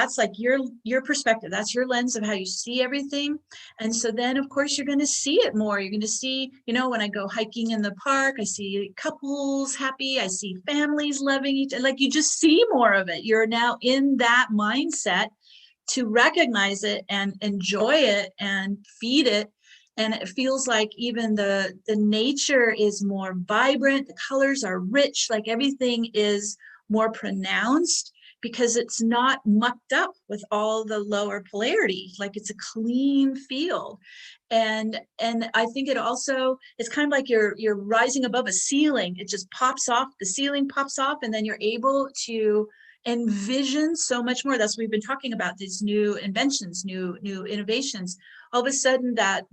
[SPEAKER 2] perspective. That's your lens of how you see everything. And so then of course you're going to see it more. You're going to see, when I go hiking in the park, I see couples happy, I see families loving each other. Like, you just see more of it. You're now in that mindset to recognize it and enjoy it and feed it. And it feels like even the nature is more vibrant, the colors are rich, like everything is more pronounced, because it's not mucked up with all the lower polarity. Like, it's a clean field. And I think it's kind of like you're rising above a ceiling. It just pops off, the ceiling pops off, and then you're able to envision so much more. That's what we've been talking about, these new inventions, new innovations. All of a sudden that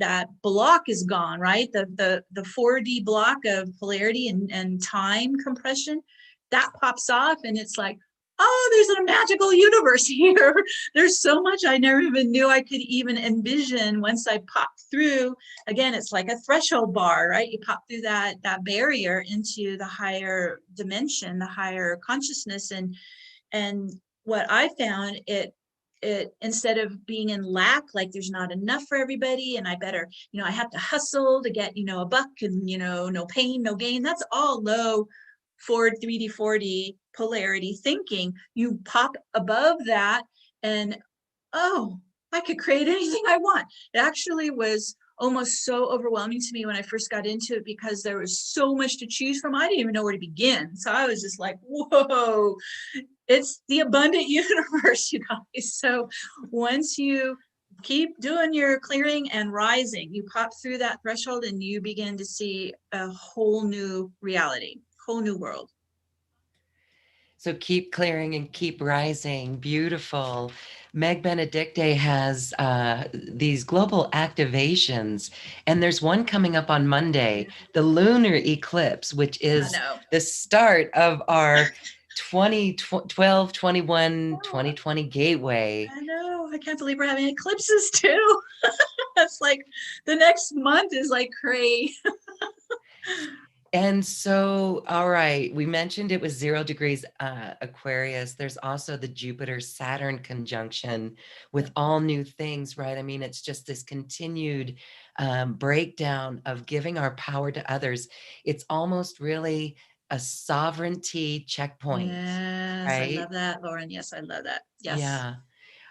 [SPEAKER 2] block is gone, right? The 4D block of polarity and time compression, that pops off, and it's like, oh, there's a magical universe here. There's so much I never even knew I could even envision once I popped through. Again, it's like a threshold bar, right? You pop through that barrier into the higher dimension, the higher consciousness. And what I found, it instead of being in lack, like there's not enough for everybody, and I better, I have to hustle to get, a buck, and no pain, no gain. That's all low Ford 3D 4D polarity thinking. You pop above that, and oh, I could create anything I want. It actually was almost so overwhelming to me when I first got into it, because there was so much to choose from. I didn't even know where to begin. So I was just like, whoa, it's the abundant universe, you guys. So once you keep doing your clearing and rising, you pop through that threshold and you begin to see a whole new reality, whole new world.
[SPEAKER 1] So keep clearing and keep rising. Beautiful. Meg Benedicte has these global activations, and there's one coming up on Monday, the lunar eclipse, which
[SPEAKER 2] I
[SPEAKER 1] is
[SPEAKER 2] know.
[SPEAKER 1] the start of our 2012, 21, 2020 gateway.
[SPEAKER 2] I know. I can't believe we're having eclipses too. That's like the next month is like crazy.
[SPEAKER 1] And so, all right, we mentioned it was 0 degrees Aquarius. There's also the Jupiter Saturn conjunction with all new things, right? I mean, it's just this continued breakdown of giving our power to others. It's almost really a sovereignty checkpoint,
[SPEAKER 2] Yes, I
[SPEAKER 1] right?
[SPEAKER 2] love that, Lauren. Yes, I love that. Yes,
[SPEAKER 1] Yeah.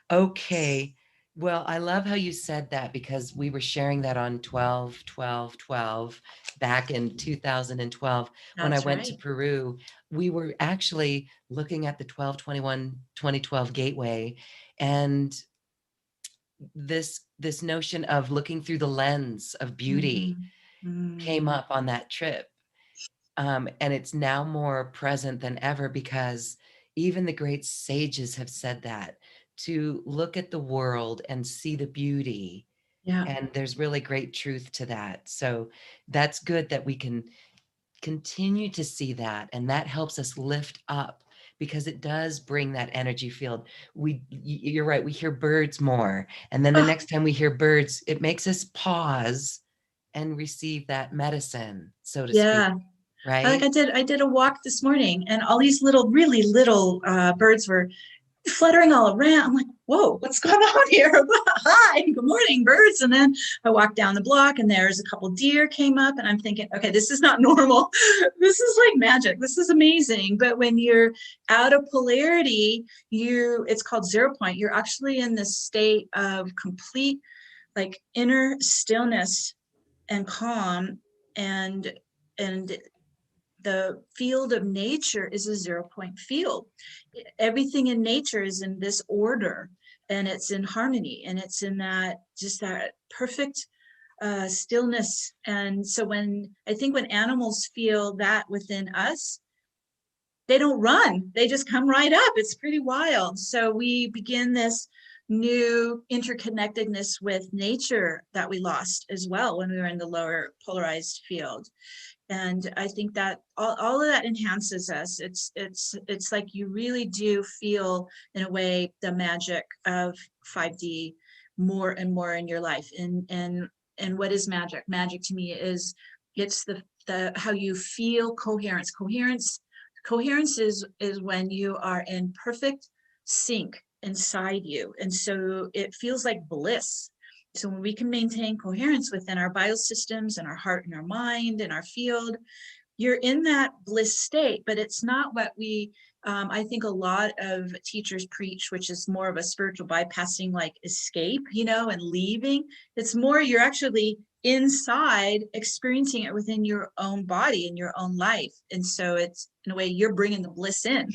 [SPEAKER 1] Okay. Well, I love how you said that, because we were sharing that on 12/12/12 back in 2012 when I
[SPEAKER 2] that's
[SPEAKER 1] went to
[SPEAKER 2] right.
[SPEAKER 1] Peru. We were actually looking at the 12/21/2012 gateway, and this notion of looking through the lens of beauty
[SPEAKER 2] Mm-hmm.
[SPEAKER 1] came
[SPEAKER 2] Mm.
[SPEAKER 1] up on that trip. And it's now more present than ever because even the great sages have said that, to look at the world and see the beauty.
[SPEAKER 2] Yeah.
[SPEAKER 1] And there's really great truth to that. So that's good that we can continue to see that. And that helps us lift up because it does bring that energy field. You're right. We hear birds more. And then the
[SPEAKER 2] Oh,
[SPEAKER 1] next time we hear birds, it makes us pause and receive that medicine, so to speak.
[SPEAKER 2] yeah. Like
[SPEAKER 1] Right?
[SPEAKER 2] I did a walk this morning, and all these little, really little birds were fluttering all around. I'm like, whoa, what's going on here? Hi, good morning, birds. And then I walked down the block, and there's a couple deer came up, and I'm thinking, okay, this is not normal. This is like magic. This is amazing. But when you're out of polarity, it's called 0 point. You're actually in this state of complete, like, inner stillness and calm, and and the field of nature is a 0 point field. Everything in nature is in this order, and it's in harmony, and it's in that, just that perfect stillness. And so when animals feel that within us, they don't run, they just come right up. It's pretty wild. So we begin this new interconnectedness with nature that we lost as well when we were in the lower polarized field. And I think that all of that enhances us. It's like you really do feel, in a way, the magic of 5D more and more in your life. And what is magic? Magic to me is, it's the how you feel coherence. Coherence is when you are in perfect sync inside you, and so it feels like bliss. So when we can maintain coherence within our biosystems and our heart and our mind and our field, you're in that bliss state. But it's not what I think a lot of teachers preach, which is more of a spiritual bypassing, like escape, and leaving. It's more, you're actually inside experiencing it within your own body and your own life. And so it's, in a way, you're bringing the bliss in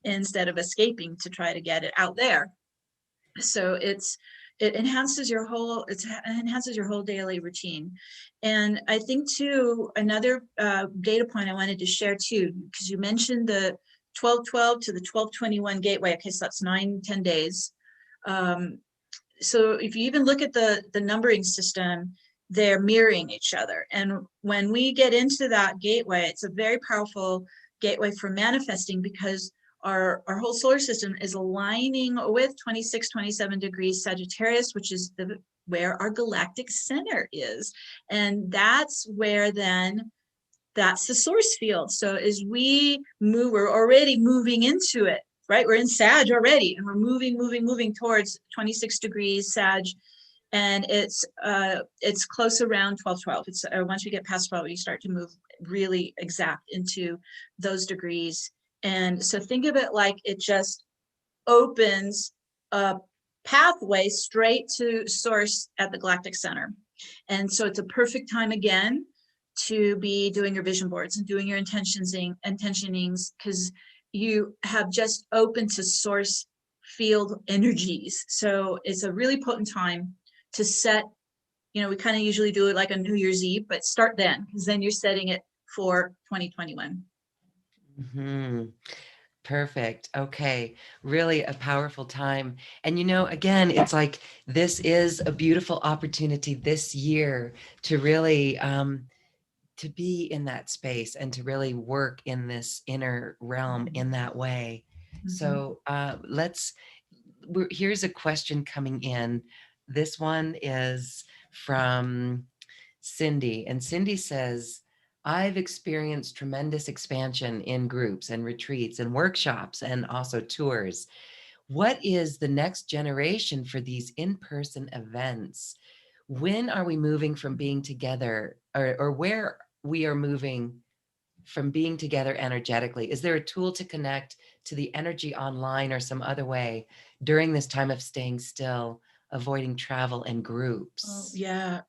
[SPEAKER 2] instead of escaping to try to get it out there. So it enhances your whole daily routine. And I think too, another data point I wanted to share too, because you mentioned the 12-12 to the 12-21 gateway. Okay, so that's 9-10 days. So if you even look at the numbering system, they're mirroring each other. And when we get into that gateway, it's a very powerful gateway for manifesting, because our whole solar system is aligning with 26-27 degrees Sagittarius, which is where our galactic center is. And that's where then, that's the source field. So as we move, we're already moving into it, right? We're in Sag already, and we're moving towards 26 degrees Sag. And it's close around 12-12. It's once we get past 12, you start to move really exact into those degrees. And so think of it like it just opens a pathway straight to source at the galactic center. And so it's a perfect time again to be doing your vision boards and doing your intentionings, because you have just opened to source field energies. So it's a really potent time to set, we kind of usually do it like a New Year's Eve, but start then, because then you're setting it for 2021.
[SPEAKER 1] Mm-hmm. Perfect. Okay. Really a powerful time. And again, it's like this is a beautiful opportunity this year to really to be in that space and to really work in this inner realm in that way.
[SPEAKER 2] Mm-hmm.
[SPEAKER 1] So here's a question coming in. This one is from Cindy, and Cindy says, I've experienced tremendous expansion in groups and retreats and workshops and also tours. What is the next generation for these in-person events? When are we moving from being together, or where we are moving from being together energetically? Is there a tool to connect to the energy online or some other way during this time of staying still, avoiding travel and
[SPEAKER 2] Oh,
[SPEAKER 1] groups?
[SPEAKER 2] yeah.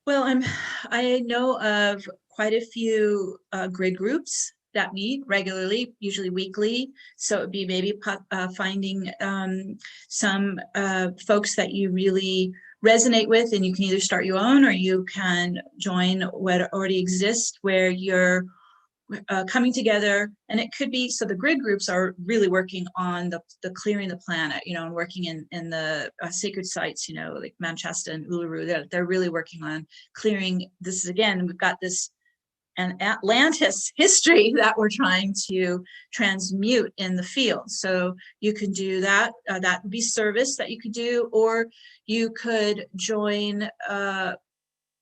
[SPEAKER 2] Well, I know of quite a few grid groups that meet regularly, usually weekly. So it'd be maybe finding some folks that you really resonate with, and you can either start your own or you can join what already exists, where you're coming together. And it could be, so the grid groups are really working on the clearing the planet, and working in the sacred sites, like Manchester and Uluru. They're really working on clearing. This is, again, we've got this an Atlantis history that we're trying to transmute in the field. So you can do that. That would be service that you could do, or you could join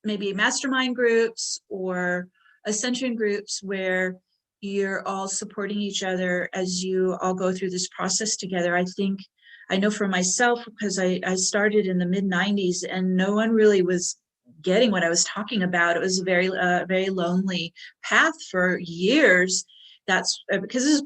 [SPEAKER 2] maybe mastermind groups or Ascension groups where you're all supporting each other as you all go through this process together. I know for myself, because I started in the mid 90s and no one really was getting what I was talking about. It was a very lonely path for years. That's because this is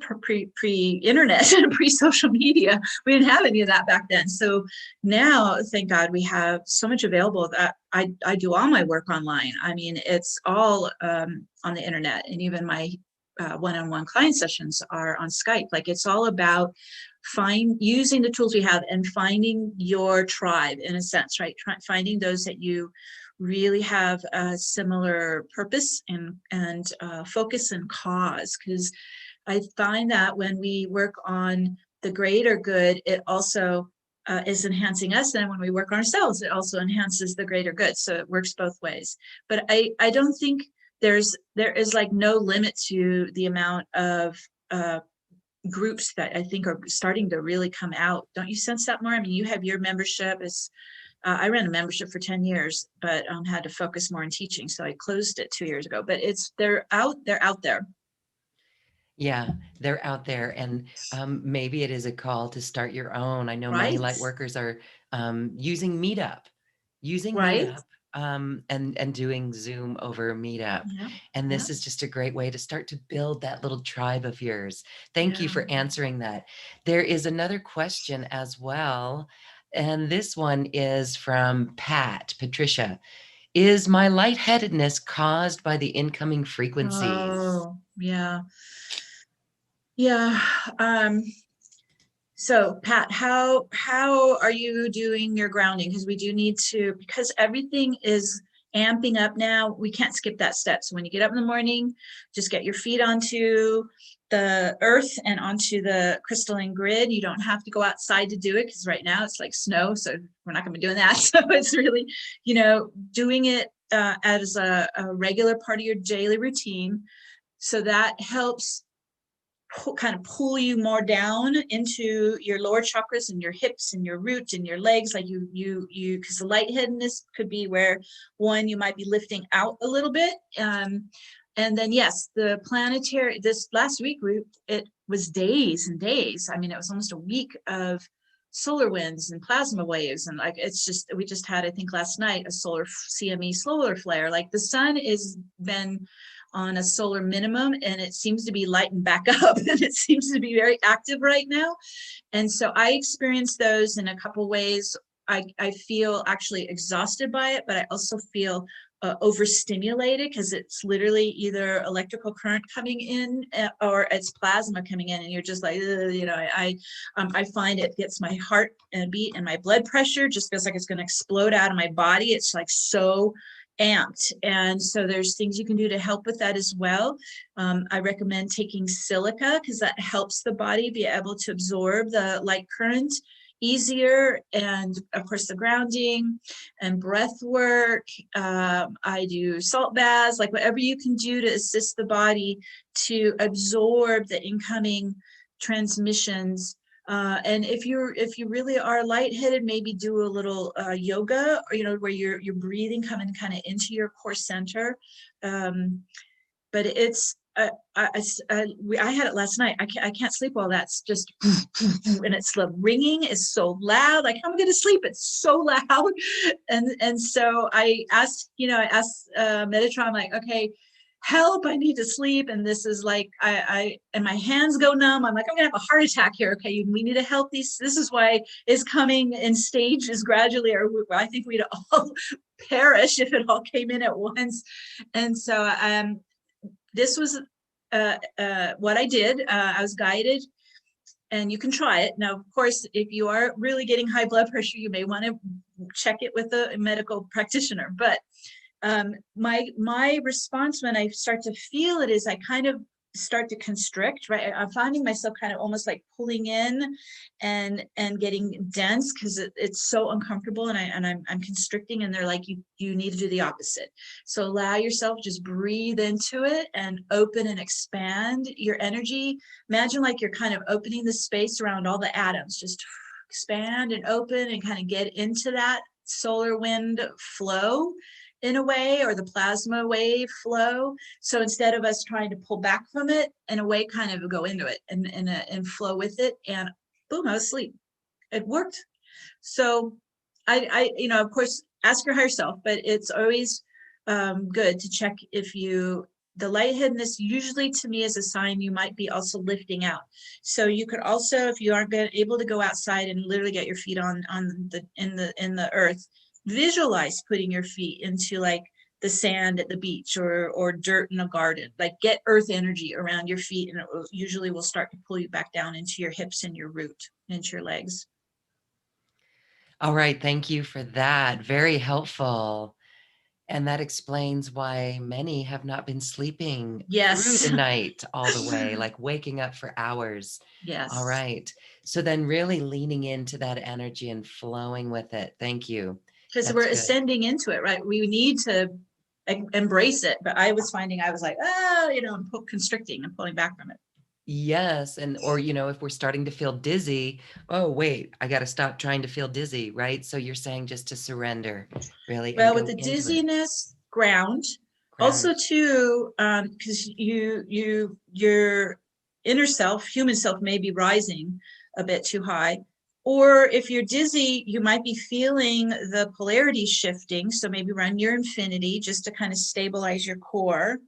[SPEAKER 2] pre-internet and pre-social media. We didn't have any of that back then. So now, thank God, we have so much available that I do all my work online. I mean, it's all on the internet, and even my one-on-one client sessions are on Skype. Like, it's all about using the tools we have and finding your tribe, in a sense, right? Finding those that you really have a similar purpose and focus and cause. Because I find that when we work on the greater good, it also is enhancing us. And when we work on ourselves, it also enhances the greater good. So it works both ways. But I don't think there is like no limit to the amount of groups that I think are starting to really come out. Don't you sense that more? I mean, you have your membership. I ran a membership for 10 years, but had to focus more on teaching. So I closed it 2 years ago, but they're out there.
[SPEAKER 1] Yeah, they're out there. And maybe it is a call to start your own. I know many light workers are using Meetup, and doing Zoom over Meetup.
[SPEAKER 2] Yeah.
[SPEAKER 1] And this is just a great way to start to build that little tribe of yours. Thank you for answering that. There is another question as well. And this one is from Patricia. Is my lightheadedness caused by the incoming frequencies?
[SPEAKER 2] Oh, yeah. Yeah. So Pat, how are you doing your grounding? Because we do need to, because everything is amping up now. We can't skip that step. So when you get up in the morning, just get your feet onto the earth and onto the crystalline grid. You don't have to go outside to do it, because right now it's like snow. So we're not going to be doing that. So it's really, doing it as a regular part of your daily routine. So that helps kind of pull you more down into your lower chakras and your hips and your root and your legs. Like you because the lightheadedness could be where you might be lifting out a little bit. And then, yes, the planetary, this last week, it was days and days. I mean, it was almost a week of solar winds and plasma waves. And like, we just had, I think last night, a CME solar flare. Like, the sun is been on a solar minimum, and it seems to be lighting back up, and it seems to be very active right now. And so I experienced those in a couple ways. I feel actually exhausted by it, but I also feel overstimulated, because it's literally either electrical current coming in or it's plasma coming in, and you're just like, I find it gets my heart beat, and my blood pressure just feels like it's going to explode out of my body. It's like so amped. And so there's things you can do to help with that as well. I recommend taking silica, because that helps the body be able to absorb the light current easier. And of course, the grounding and breath work. I do salt baths, like whatever you can do to assist the body to absorb the incoming transmissions. And if you really are lightheaded, maybe do a little yoga, or, where you're breathing coming kind of into your core center. But it's I had it last night. I can't sleep while that's just and it's the ringing is so loud. Like, how am I going to sleep? It's so loud. And so I asked Metatron, I'm like, okay, help, I need to sleep. And this is like, and my hands go numb. I'm like, I'm gonna have a heart attack here. Okay, we need to help these. This is why it's coming in stages gradually, or I think we'd all perish if it all came in at once. And so this was what I did. I was guided and you can try it. Now, of course, if you are really getting high blood pressure, you may want to check it with a medical practitioner. But my response when I start to feel it is I kind of start to constrict, right? I'm finding myself kind of almost like pulling in and getting dense because it's so uncomfortable, and I'm constricting, and they're like, you need to do the opposite. So allow yourself, just breathe into it and open and expand your energy. Imagine like you're kind of opening the space around all the atoms, just expand and open and kind of get into that solar wind flow in a way, or the plasma wave flow. So instead of us trying to pull back from it, in a way, kind of go into it and flow with it, and boom, I was asleep. It worked. So of course, ask your higher self, but it's always good to check if the lightheadedness usually to me is a sign you might be also lifting out. So you could also, if you aren't able to go outside and literally get your feet on in the earth, visualize putting your feet into like the sand at the beach or dirt in a garden. Like get earth energy around your feet, and it usually will start to pull you back down into your hips and your root, into your legs.
[SPEAKER 1] All right. Thank you for that. Very helpful. And that explains why many have not been sleeping through
[SPEAKER 2] Yes.
[SPEAKER 1] the night all the way, like waking up for hours. All
[SPEAKER 2] Yes.
[SPEAKER 1] right. So then really leaning into that energy and flowing with it. Thank you.
[SPEAKER 2] Because
[SPEAKER 1] That's
[SPEAKER 2] we're
[SPEAKER 1] good.
[SPEAKER 2] ascending into it, right? We need to embrace it. But I was finding I was like, I'm constricting and pulling back from it.
[SPEAKER 1] Yes. And, or, if we're starting to feel dizzy, oh, wait, I got to stop trying to feel dizzy, right? So you're saying just to surrender really and
[SPEAKER 2] Well, with
[SPEAKER 1] go
[SPEAKER 2] the
[SPEAKER 1] into it.
[SPEAKER 2] dizziness, ground. Also,
[SPEAKER 1] Ground.
[SPEAKER 2] too, because your inner self, human self, may be rising a bit too high. Or if you're dizzy, you might be feeling the polarity shifting. So maybe run your infinity just to kind of stabilize your core.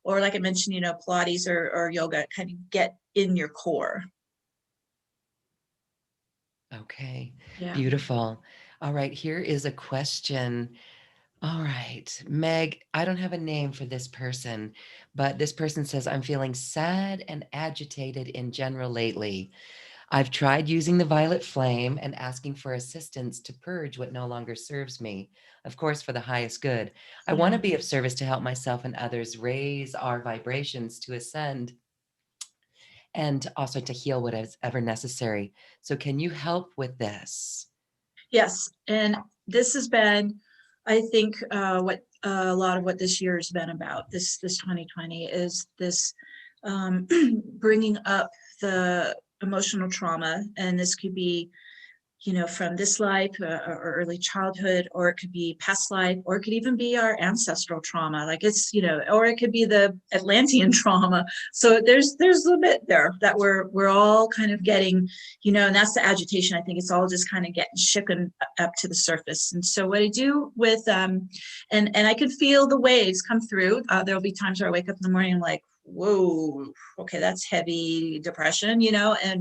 [SPEAKER 2] Or like I mentioned, Pilates or yoga, kind of get in your core.
[SPEAKER 1] Okay.
[SPEAKER 2] Yeah.
[SPEAKER 1] Beautiful. All right. Here is a question. All right, Meg, I don't have a name for this person, but this person says, I'm feeling sad and agitated in general lately. I've tried using the violet flame and asking for assistance to purge what no longer serves me, of course, for the highest good. I want
[SPEAKER 2] Yeah.
[SPEAKER 1] to be of service to help myself and others raise our vibrations to ascend and also to heal what is ever necessary. So, can you help with this?
[SPEAKER 2] Yes, and this has been, I think, what a lot of what this year has been about. This 2020 is this bringing up the emotional trauma, and this could be from this life or early childhood, or it could be past life, or it could even be our ancestral trauma. Like it's, or it could be the Atlantean trauma. So there's a bit there that we're all kind of getting, and that's the agitation. I think it's all just kind of getting shaken up to the surface. And so what I do with, and I could feel the waves come through. There'll be times where I wake up in the morning, I'm like, whoa, okay, that's heavy depression,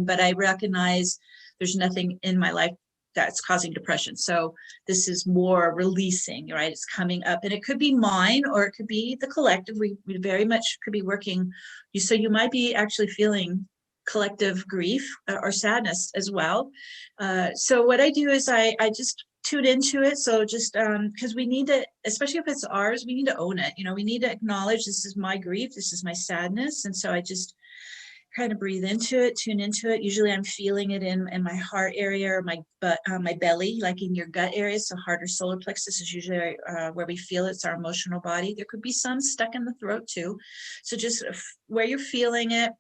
[SPEAKER 2] but I recognize there's nothing in my life that's causing depression. So this is more releasing, right? It's coming up, and it could be mine or it could be the collective. We very much could be working. So you might be actually feeling collective grief or sadness as well. So what I do is I just tune into it. So just because we need to, especially if it's ours, we need to own it. We need to acknowledge this is my grief, this is my sadness. And so I just kind of breathe into it, tune into it. Usually I'm feeling it in my heart area or my butt, my belly, like in your gut area. So heart or solar plexus is usually where we feel it. It's our emotional body. There could be some stuck in the throat too. So just where you're feeling it,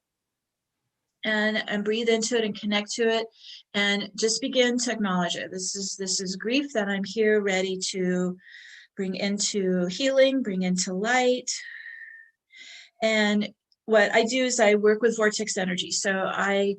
[SPEAKER 2] and breathe into it and connect to it, and just begin to acknowledge it. This is grief that I'm here ready to bring into healing, bring into light. And what I do is I work with vortex energy. So I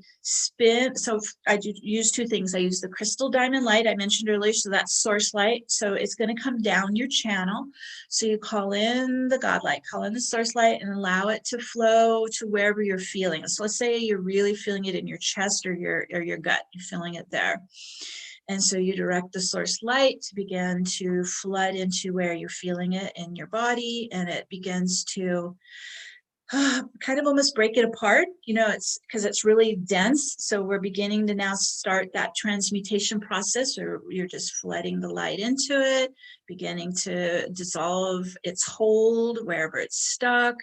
[SPEAKER 2] use two things. I use the crystal diamond light I mentioned earlier. So that's source light. So it's going to come down your channel. So you call in the God light, call in the source light, and allow it to flow to wherever you're feeling it. So let's say you're really feeling it in your chest or your gut. You're feeling it there. And so you direct the source light to begin to flood into where you're feeling it in your body, and it begins to kind of almost break it apart. It's because it's really dense. So we're beginning to now start that transmutation process, or you're just flooding the light into it, beginning to dissolve its hold wherever it's stuck.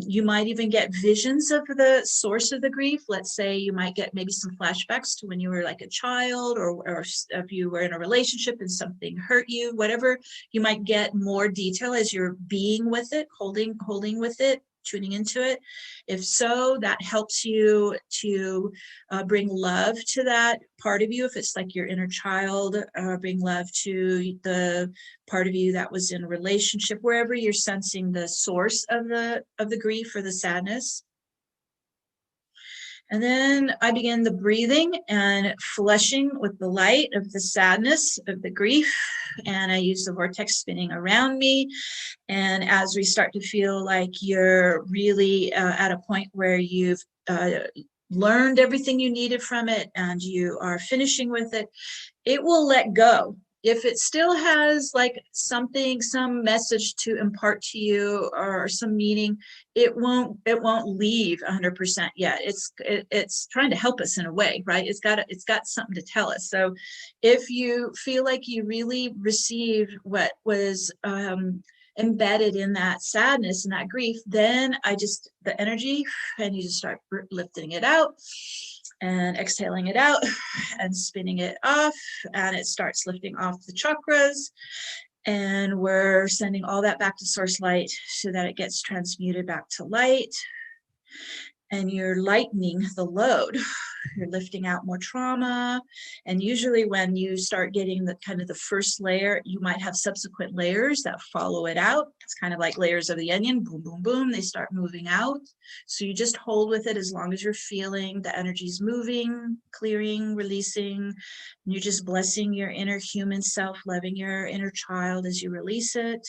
[SPEAKER 2] You might even get visions of the source of the grief. Let's say you might get maybe some flashbacks to when you were like a child, or if you were in a relationship and something hurt you, whatever. You might get more detail as you're being with it, holding with it, tuning into it. If so, that helps you to bring love to that part of you. If it's like your inner child, bring love to the part of you that was in a relationship, wherever you're sensing the source of the grief or the sadness. And then I begin the breathing and flushing with the light of the sadness, of the grief. And I use the vortex spinning around me. And as we start to feel like you're really at a point where you've learned everything you needed from it and you are finishing with it, it will let go. If it still has like some message to impart to you or some meaning, it won't leave 100% yet. It's trying to help us in a way, right? It's got something to tell us. So if you feel like you really received what was embedded in that sadness and that grief, then the energy, and you just start lifting it out and exhaling it out and spinning it off, and it starts lifting off the chakras, and we're sending all that back to source light so that it gets transmuted back to light. And you're lightening the load. You're lifting out more trauma. And usually when you start getting the kind of the first layer, you might have subsequent layers that follow it out. It's kind of like layers of the onion, boom, boom, boom, they start moving out. So you just hold with it as long as you're feeling the energy's moving, clearing, releasing. And you're just blessing your inner human self, loving your inner child as you release it.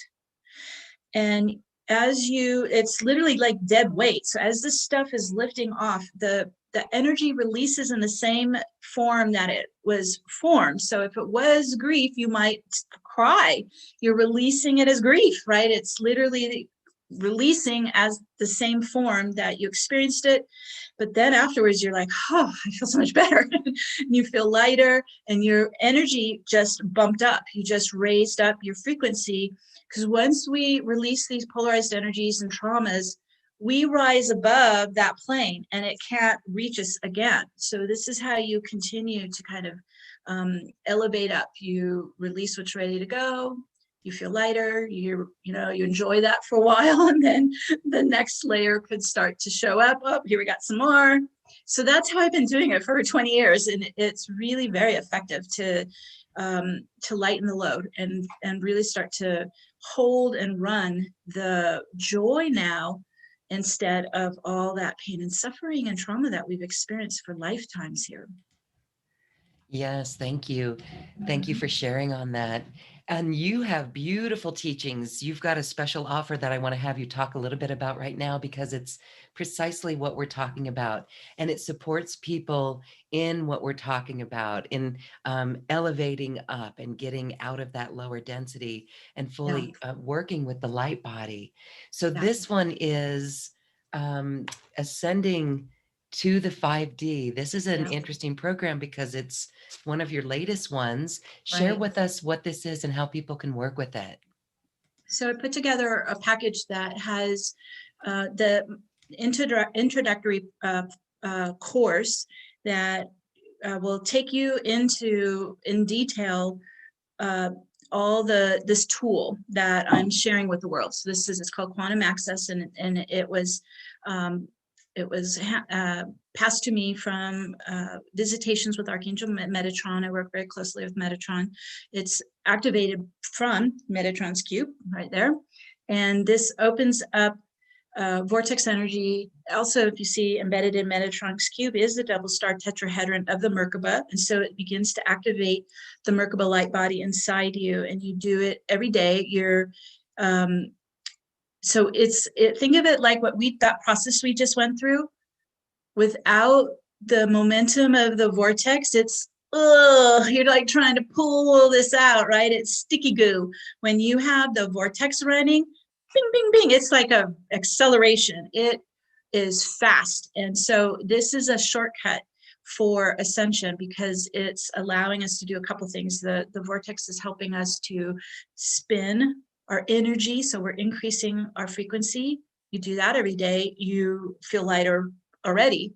[SPEAKER 2] And it's literally like dead weight. So as this stuff is lifting off, the energy releases in the same form that it was formed. So if it was grief, you might cry. You're releasing it as grief, right? It's literally releasing as the same form that you experienced it. But then afterwards, you're like, oh, I feel so much better. You feel lighter, and your energy just bumped up. You just raised up your frequency. Because once we release these polarized energies and traumas, we rise above that plane and it can't reach us again. So this is how you continue to kind of elevate up. You release what's ready to go. You feel lighter. You enjoy that for a while, and then the next layer could start to show up. Oh, here we got some more. So that's how I've been doing it for 20 years, and it's really very effective to lighten the load and really start to hold and run the joy now, instead of all that pain and suffering and trauma that we've experienced for lifetimes here.
[SPEAKER 1] Yes, thank you. Thank you for sharing on that. And you have beautiful teachings. You've got a special offer that I want to have you talk a little bit about right now, because it's precisely what we're talking about. And it supports people in what we're talking about, in elevating up and getting out of that lower density and fully working with the light body. So this one is ascending to the 5D. This is an interesting program because it's one of your latest ones. Share with us what this is and how people can work with it.
[SPEAKER 2] So I put together a package that has the introductory course that will take you into, in detail, all this tool that I'm sharing with the world. So it's called Quantum Access, and it was passed to me from visitations with Archangel Metatron. I work very closely with Metatron. It's activated from Metatron's cube right there. And this opens up vortex energy. Also, if you see embedded in Metatron's cube is the double star tetrahedron of the Merkaba. And so it begins to activate the Merkaba light body inside you. And you do it every day. So think of it like that process we just went through. Without the momentum of the vortex, you're like trying to pull this out, right? It's sticky goo. When you have the vortex running, bing, bing, bing. It's like a acceleration. It is fast. And so this is a shortcut for Ascension because it's allowing us to do a couple things. The vortex is helping us to spin our energy. So we're increasing our frequency. You do that every day, you feel lighter already.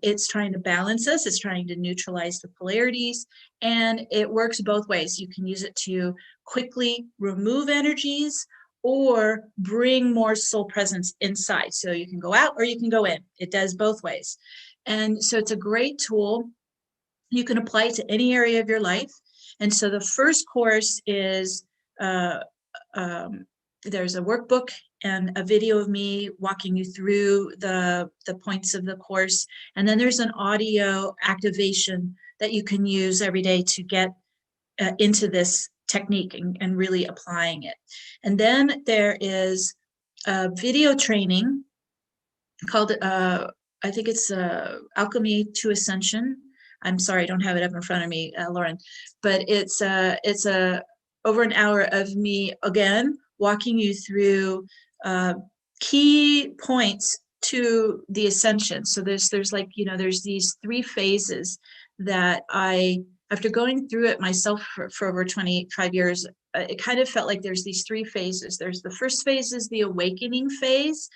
[SPEAKER 2] It's trying to balance us. It's trying to neutralize the polarities. And it works both ways. You can use it to quickly remove energies or bring more soul presence inside. So you can go out or you can go in. It does both ways. And so it's a great tool. You can apply it to any area of your life. And so the first course is there's a workbook and a video of me walking you through the points of the course. And then there's an audio activation that you can use every day to get into this technique and really applying it. And then there is a video training called, I think it's Alchemy to Ascension. I'm sorry, I don't have it up in front of me, Lauren, but it's over an hour of me, again, walking you through key points to the ascension. So there's like, there's these 3 phases that after going through it myself for over 25 years, it kind of felt like there's these 3 phases. There's the first phase is the awakening phase.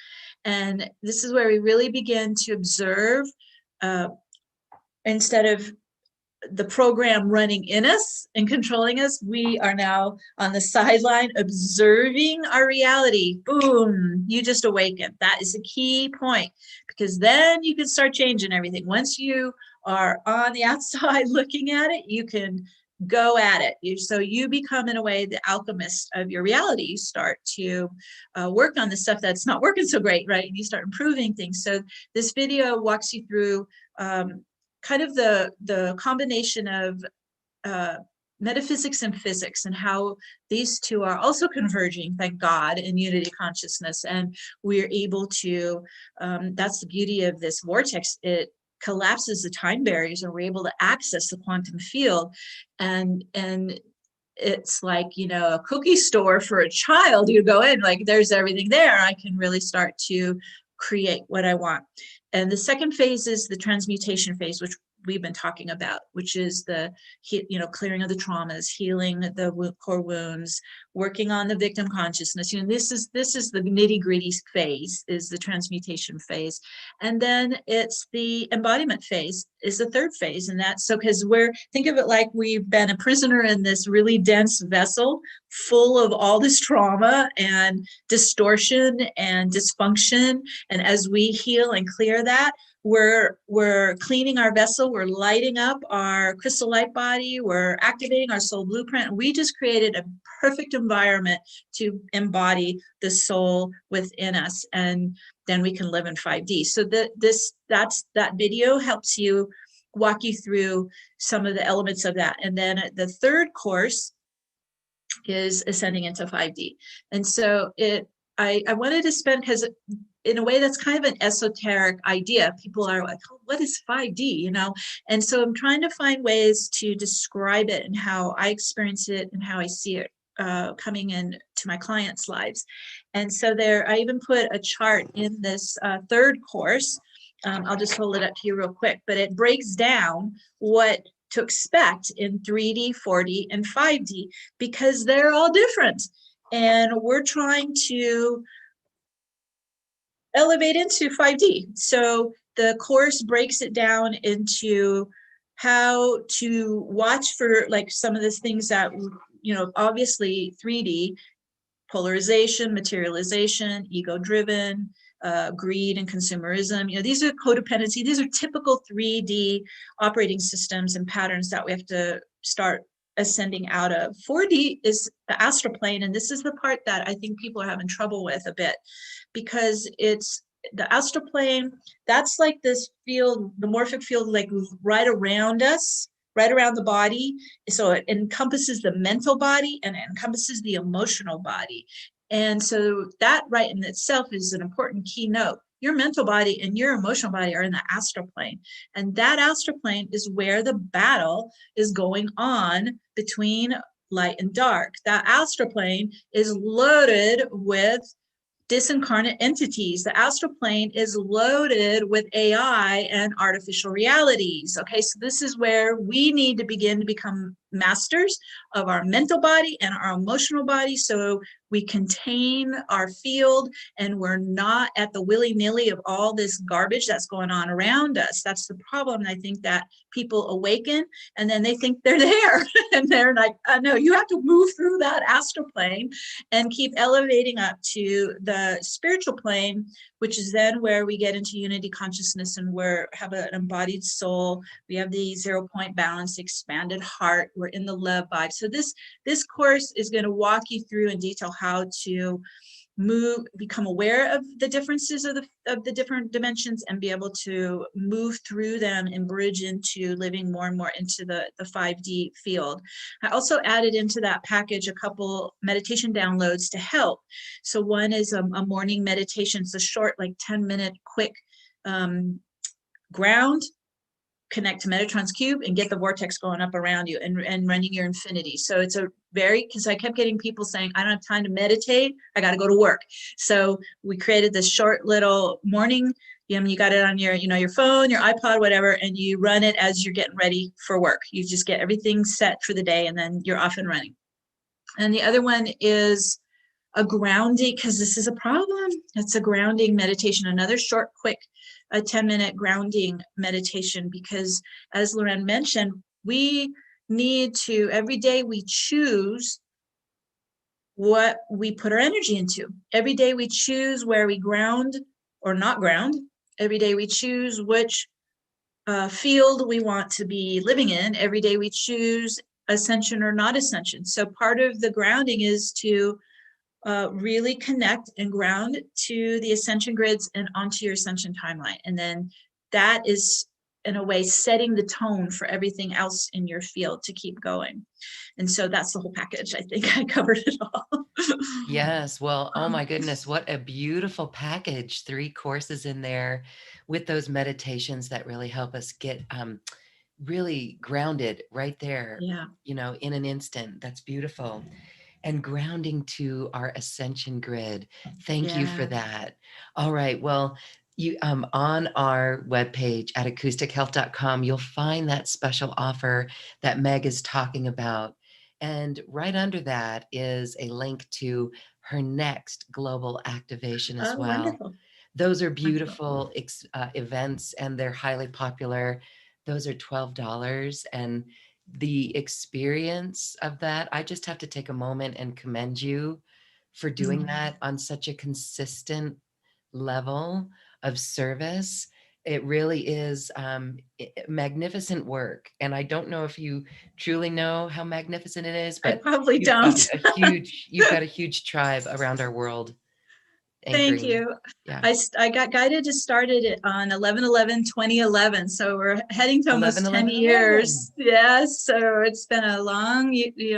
[SPEAKER 2] And this is where we really begin to observe instead of the program running in us and controlling us, we are now on the sideline observing our reality. Boom, you just awakened. That is a key point because then you can start changing everything. Once you are on the outside looking at it, you can go at it. So you become, in a way, the alchemist of your reality. You start to work on the stuff that's not working so great, right? And you start improving things. So this video walks you through kind of the combination of metaphysics and physics and how these two are also converging, thank God, in unity consciousness. And we're able to, that's the beauty of this vortex, it collapses the time barriers and we're able to access the quantum field. And it's like, a cookie store for a child. You go in, like, there's everything there. I can really start to create what I want. And the second phase is the transmutation phase, which we've been talking about, which is the, clearing of the traumas, healing the core wounds, working on the victim consciousness. This is the nitty gritty phase, is the transmutation phase. And then it's the embodiment phase is the third phase. And that's so, because think of it like we've been a prisoner in this really dense vessel full of all this trauma and distortion and dysfunction. And as we heal and clear that, we're cleaning our vessel, we're lighting up our crystal light body, we're activating our soul blueprint. We just created a perfect environment to embody the soul within us, and then we can live in 5D. So that video helps you walk you through some of the elements of that. And then the third course is ascending into 5D. And so I wanted to spend, because in a way that's kind of an esoteric idea. People are like, oh, what is 5D, And so I'm trying to find ways to describe it and how I experience it and how I see it coming into my clients' lives. And so I even put a chart in this third course. I'll just hold it up to you real quick, but it breaks down what to expect in 3D, 4D, and 5D, because they're all different. And we're trying to elevate into 5D. So the course breaks it down into how to watch for like some of these things that, obviously 3D, polarization, materialization, ego-driven, greed and consumerism. These are codependency. These are typical 3D operating systems and patterns that we have to start ascending out of. 4D is the astral plane, and this is the part that I think people are having trouble with a bit, because it's the astral plane, that's like this field, the morphic field, like right around us, right around the body. So it encompasses the mental body and it encompasses the emotional body. And so that right in itself is an important keynote. Your mental body and your emotional body are in the astral plane. And that astral plane is where the battle is going on between light and dark. That astral plane is loaded with disincarnate entities. The astral plane is loaded with AI and artificial realities. Okay, so this is where we need to begin to become masters of our mental body and our emotional body, so we contain our field and we're not at the willy-nilly of all this garbage that's going on around us. That's the problem. I think that people awaken and then they think they're there and they're like, no, you have to move through that astral plane and keep elevating up to the spiritual plane, which is then where we get into unity consciousness and we're have an embodied soul. We have the 0 point balance, expanded heart. We're in the love vibe. So this course is going to walk you through in detail how to become aware of the differences of the different dimensions and be able to move through them and bridge into living more and more into the 5D field. I also added into that package a couple meditation downloads to help. So one is a morning meditation. It's a short, like 10-minute quick ground, connect to Metatron's cube and get the vortex going up around you and running your infinity. So it's a because I kept getting people saying, I don't have time to meditate. I got to go to work. So we created this short little morning, you got it on your, your phone, your iPod, whatever, and you run it as you're getting ready for work. You just get everything set for the day and then you're off and running. And the other one is a grounding, because this is a problem. It's a grounding meditation, another short, quick, a 10-minute grounding meditation, because as Loren mentioned, we need to, every day we choose what we put our energy into. Every day we choose where we ground or not ground. Every day we choose which field we want to be living in. Every day we choose ascension or not ascension. So part of the grounding is to really connect and ground to the ascension grids and onto your ascension timeline. And then that is, in a way, setting the tone for everything else in your field to keep going. And so that's the whole package. I think I covered it all.
[SPEAKER 1] Yes. Well, oh my goodness, what a beautiful package. 3 courses in there with those meditations that really help us get really grounded right there,
[SPEAKER 2] Yeah.
[SPEAKER 1] in an instant. That's beautiful. And grounding to our ascension grid. Thank you for that. All right. Well, you on our webpage at acoustichealth.com, you'll find that special offer that Meg is talking about. And right under that is a link to her next global activation as
[SPEAKER 2] Oh,
[SPEAKER 1] well.
[SPEAKER 2] wonderful.
[SPEAKER 1] Those are
[SPEAKER 2] Wonderful.
[SPEAKER 1] beautiful events and they're highly popular. Those are $12. And the experience of that, I just have to take a moment and commend you for doing that on such a consistent level of service. It really is magnificent work. And I don't know if you truly know how magnificent it is,
[SPEAKER 2] I
[SPEAKER 1] but
[SPEAKER 2] probably don't.
[SPEAKER 1] you've got a huge tribe around our world
[SPEAKER 2] Thank
[SPEAKER 1] anchoring.
[SPEAKER 2] you.
[SPEAKER 1] Yeah.
[SPEAKER 2] I got guided to start it on 11/11/2011. So we're heading to
[SPEAKER 1] 11,
[SPEAKER 2] almost 10
[SPEAKER 1] 11, 11.
[SPEAKER 2] years. Yes. So it's been a long,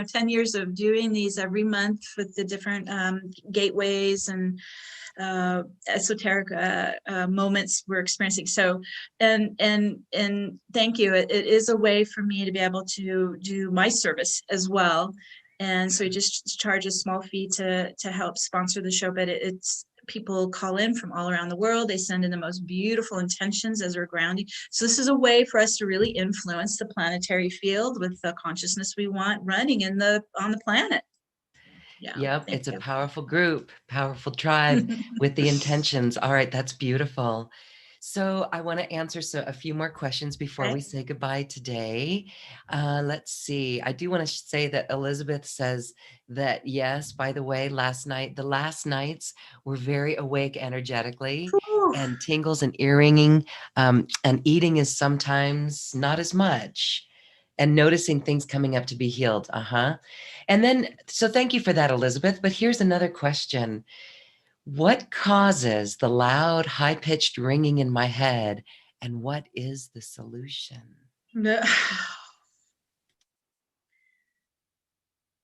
[SPEAKER 2] 10 years of doing these every month with the different gateways and esoteric moments we're experiencing. So, and thank you. It is a way for me to be able to do my service as well. And so we just charge a small fee to help sponsor the show, but it's people call in from all around the world. They send in the most beautiful intentions as we're grounding. So this is a way for us to really influence the planetary field with the consciousness we want running on the planet. Yeah.
[SPEAKER 1] Yep,
[SPEAKER 2] Thank
[SPEAKER 1] it's a
[SPEAKER 2] you.
[SPEAKER 1] powerful group, powerful tribe with the intentions. All right, that's beautiful. So I want to answer a few more questions before we say goodbye today. Let's see. I do want to say that Elizabeth says that, yes, by the way, the last nights were very awake energetically, and tingles and ear ringing, and eating is sometimes not as much, and noticing things coming up to be healed. And then, so thank you for that, Elizabeth. But here's another question. What causes the loud, high-pitched ringing in my head? And what is the solution?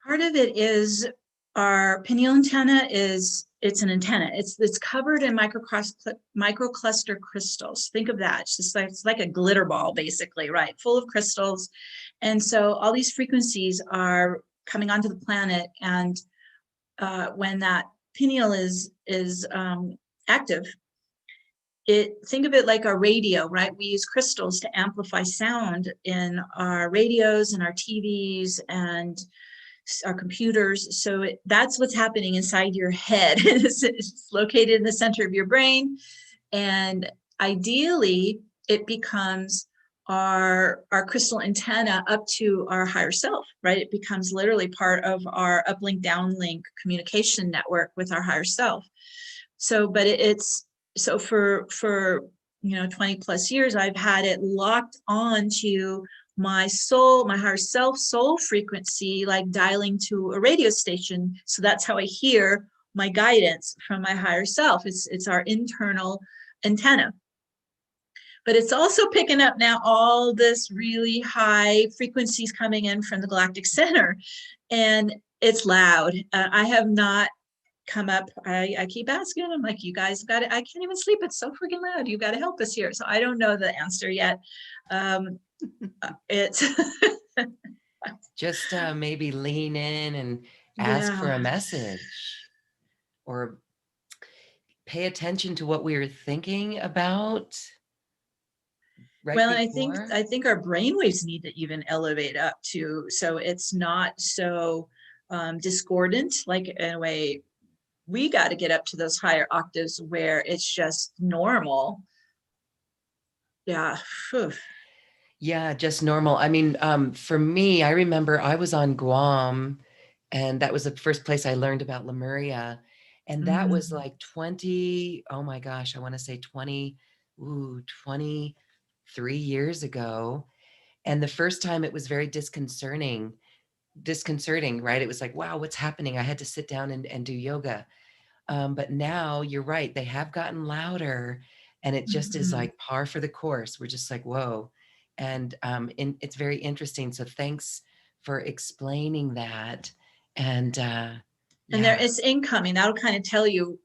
[SPEAKER 2] Part of it is our pineal antenna it's an antenna. It's covered in microcluster crystals. Think of that. It's like a glitter ball, basically, right? Full of crystals. And so all these frequencies are coming onto the planet. And when that pineal is active, think of it like our radio, right? We use crystals to amplify sound in our radios and our TVs and our computers. So that's what's happening inside your head. It's located in the center of your brain. And ideally, it becomes our crystal antenna up to our higher self, right? It becomes literally part of our uplink, downlink communication network with our higher self. So, but it's so for 20 plus years, I've had it locked on to my soul, my higher self soul frequency, like dialing to a radio station. So that's how I hear my guidance from my higher self. It's our internal antenna. But it's also picking up now all this really high frequencies coming in from the galactic center, and it's loud. I have not come up. I keep asking. I'm like, you guys got it. I can't even sleep. It's so freaking loud. You got to help us here. So I don't know the answer yet. It's
[SPEAKER 1] Just maybe lean in and ask for a
[SPEAKER 2] yeah.
[SPEAKER 1] message, or pay attention to what we were thinking about right
[SPEAKER 2] Well, and
[SPEAKER 1] before.
[SPEAKER 2] I think our brainwaves need to even elevate up too, so it's not so discordant. Like in a way, we got to get up to those higher octaves where it's just normal. Yeah. Whew.
[SPEAKER 1] Yeah, just normal. I mean, for me, I remember I was on Guam, and that was the first place I learned about Lemuria. And that was
[SPEAKER 2] Mm.
[SPEAKER 1] like 20, oh my gosh, I want to say 23 years ago. And the first time it was very disconcerting, right? It was like, wow, what's happening? I had to sit down and do yoga. But now you're right, they have gotten louder, and it just is
[SPEAKER 2] Mhm.
[SPEAKER 1] like par for the course. We're just like, whoa. And it's very interesting. So thanks for explaining that. And
[SPEAKER 2] And there
[SPEAKER 1] yeah,
[SPEAKER 2] it's incoming. That'll kind of tell you,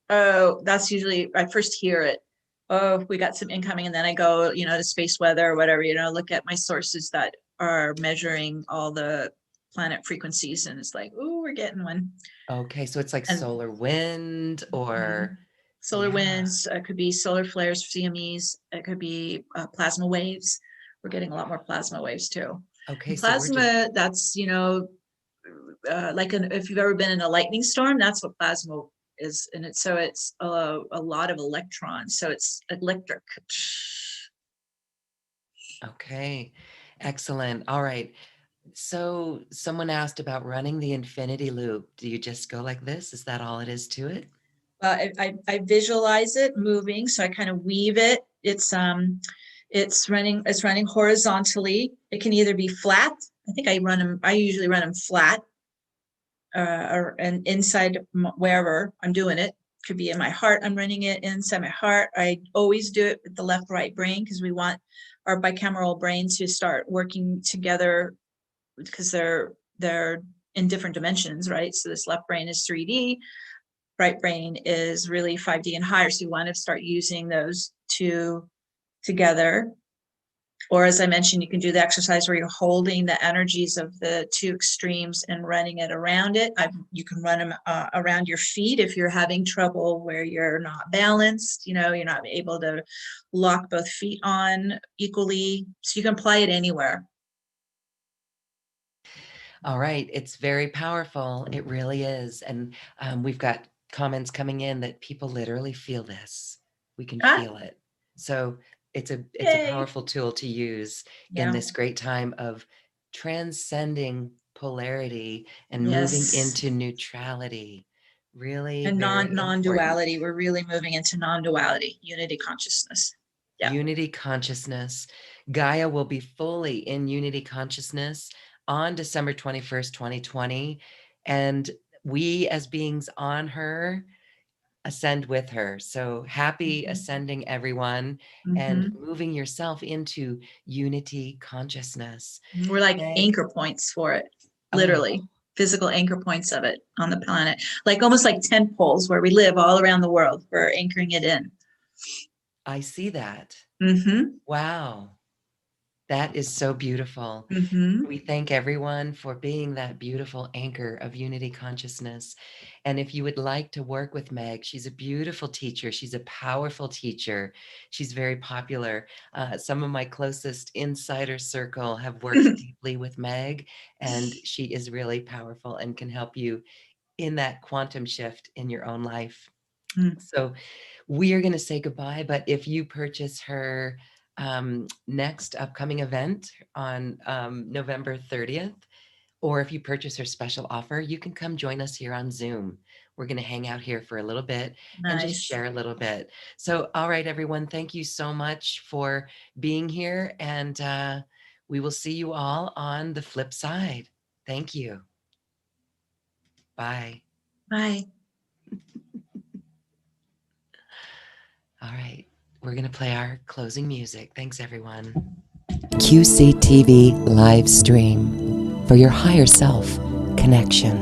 [SPEAKER 2] oh, that's usually I first hear it. Oh, we got some incoming, and then I go, to space weather or whatever, look at my sources that are measuring all the planet frequencies, and it's like, oh, we're getting one.
[SPEAKER 1] okay. So it's like
[SPEAKER 2] And
[SPEAKER 1] solar wind, or
[SPEAKER 2] solar
[SPEAKER 1] yeah.
[SPEAKER 2] winds, it could be solar flares, CMEs, it could be plasma waves. We're getting a lot more plasma waves too.
[SPEAKER 1] Okay,
[SPEAKER 2] And
[SPEAKER 1] so we're just
[SPEAKER 2] plasma, that's, if you've ever been in a lightning storm, that's what plasma is. And it's a lot of electrons. So it's electric.
[SPEAKER 1] okay. Excellent. All right. So someone asked about running the infinity loop. Do you just go like this? Is that all it is to it?
[SPEAKER 2] I visualize it moving, so I kind of weave it. It's running horizontally. It can either be flat. I think I usually run them flat, or and inside wherever I'm doing it. Could be in my heart. I'm running it inside my heart. I always do it with the left right brain, because we want our bicameral brain to start working together, because they're in different dimensions, right? So this left brain is 3D, right brain is really 5D and higher. So you want to start using those two together. Or as I mentioned, you can do the exercise where you're holding the energies of the two extremes and running it around it. You can run them around your feet if you're having trouble where you're not balanced, you're not able to lock both feet on equally. So you can apply it anywhere.
[SPEAKER 1] All right. It's very powerful. It really is. And we've got comments coming in that people literally feel this. We can
[SPEAKER 2] Ah,
[SPEAKER 1] feel it. So it's a
[SPEAKER 2] yay.
[SPEAKER 1] powerful tool to use in
[SPEAKER 2] Yeah.
[SPEAKER 1] this great time of transcending polarity and moving
[SPEAKER 2] Yes.
[SPEAKER 1] into neutrality. Really
[SPEAKER 2] And
[SPEAKER 1] very important.
[SPEAKER 2] non-duality. We're really moving into non-duality, unity consciousness. Yeah.
[SPEAKER 1] Unity consciousness. Gaia will be fully in unity consciousness on December 21st, 2020. And we, as beings on her, ascend with her. So happy
[SPEAKER 2] Mm-hmm.
[SPEAKER 1] ascending, everyone, and
[SPEAKER 2] Mm-hmm.
[SPEAKER 1] moving yourself into unity consciousness.
[SPEAKER 2] We're like
[SPEAKER 1] Meg,
[SPEAKER 2] anchor points for it,
[SPEAKER 1] oh,
[SPEAKER 2] literally physical anchor points of it on the planet, like almost like tent poles where we live all around the world. We're anchoring it in.
[SPEAKER 1] I see that.
[SPEAKER 2] Mm-hmm.
[SPEAKER 1] Wow. That is so beautiful.
[SPEAKER 2] Mm-hmm.
[SPEAKER 1] We thank everyone for being that beautiful anchor of unity consciousness. And if you would like to work with Meg, she's a beautiful teacher. She's a powerful teacher. She's very popular. Some of my closest insider circle have worked deeply with Meg, and she is really powerful and can help you in that quantum shift in your own life. So we are going to say goodbye, but if you purchase her next upcoming event on November 30th, or if you purchase her special offer, you can come join us here on Zoom. We're going to hang out here for a little bit and just
[SPEAKER 2] Nice.
[SPEAKER 1] share a little bit. So, all right, everyone, thank you so much for being here. And we will see you all on the flip side. Thank you. Bye.
[SPEAKER 2] Bye.
[SPEAKER 1] All right. We're going to play our closing music. Thanks, everyone. QCTV live stream for your higher self connection.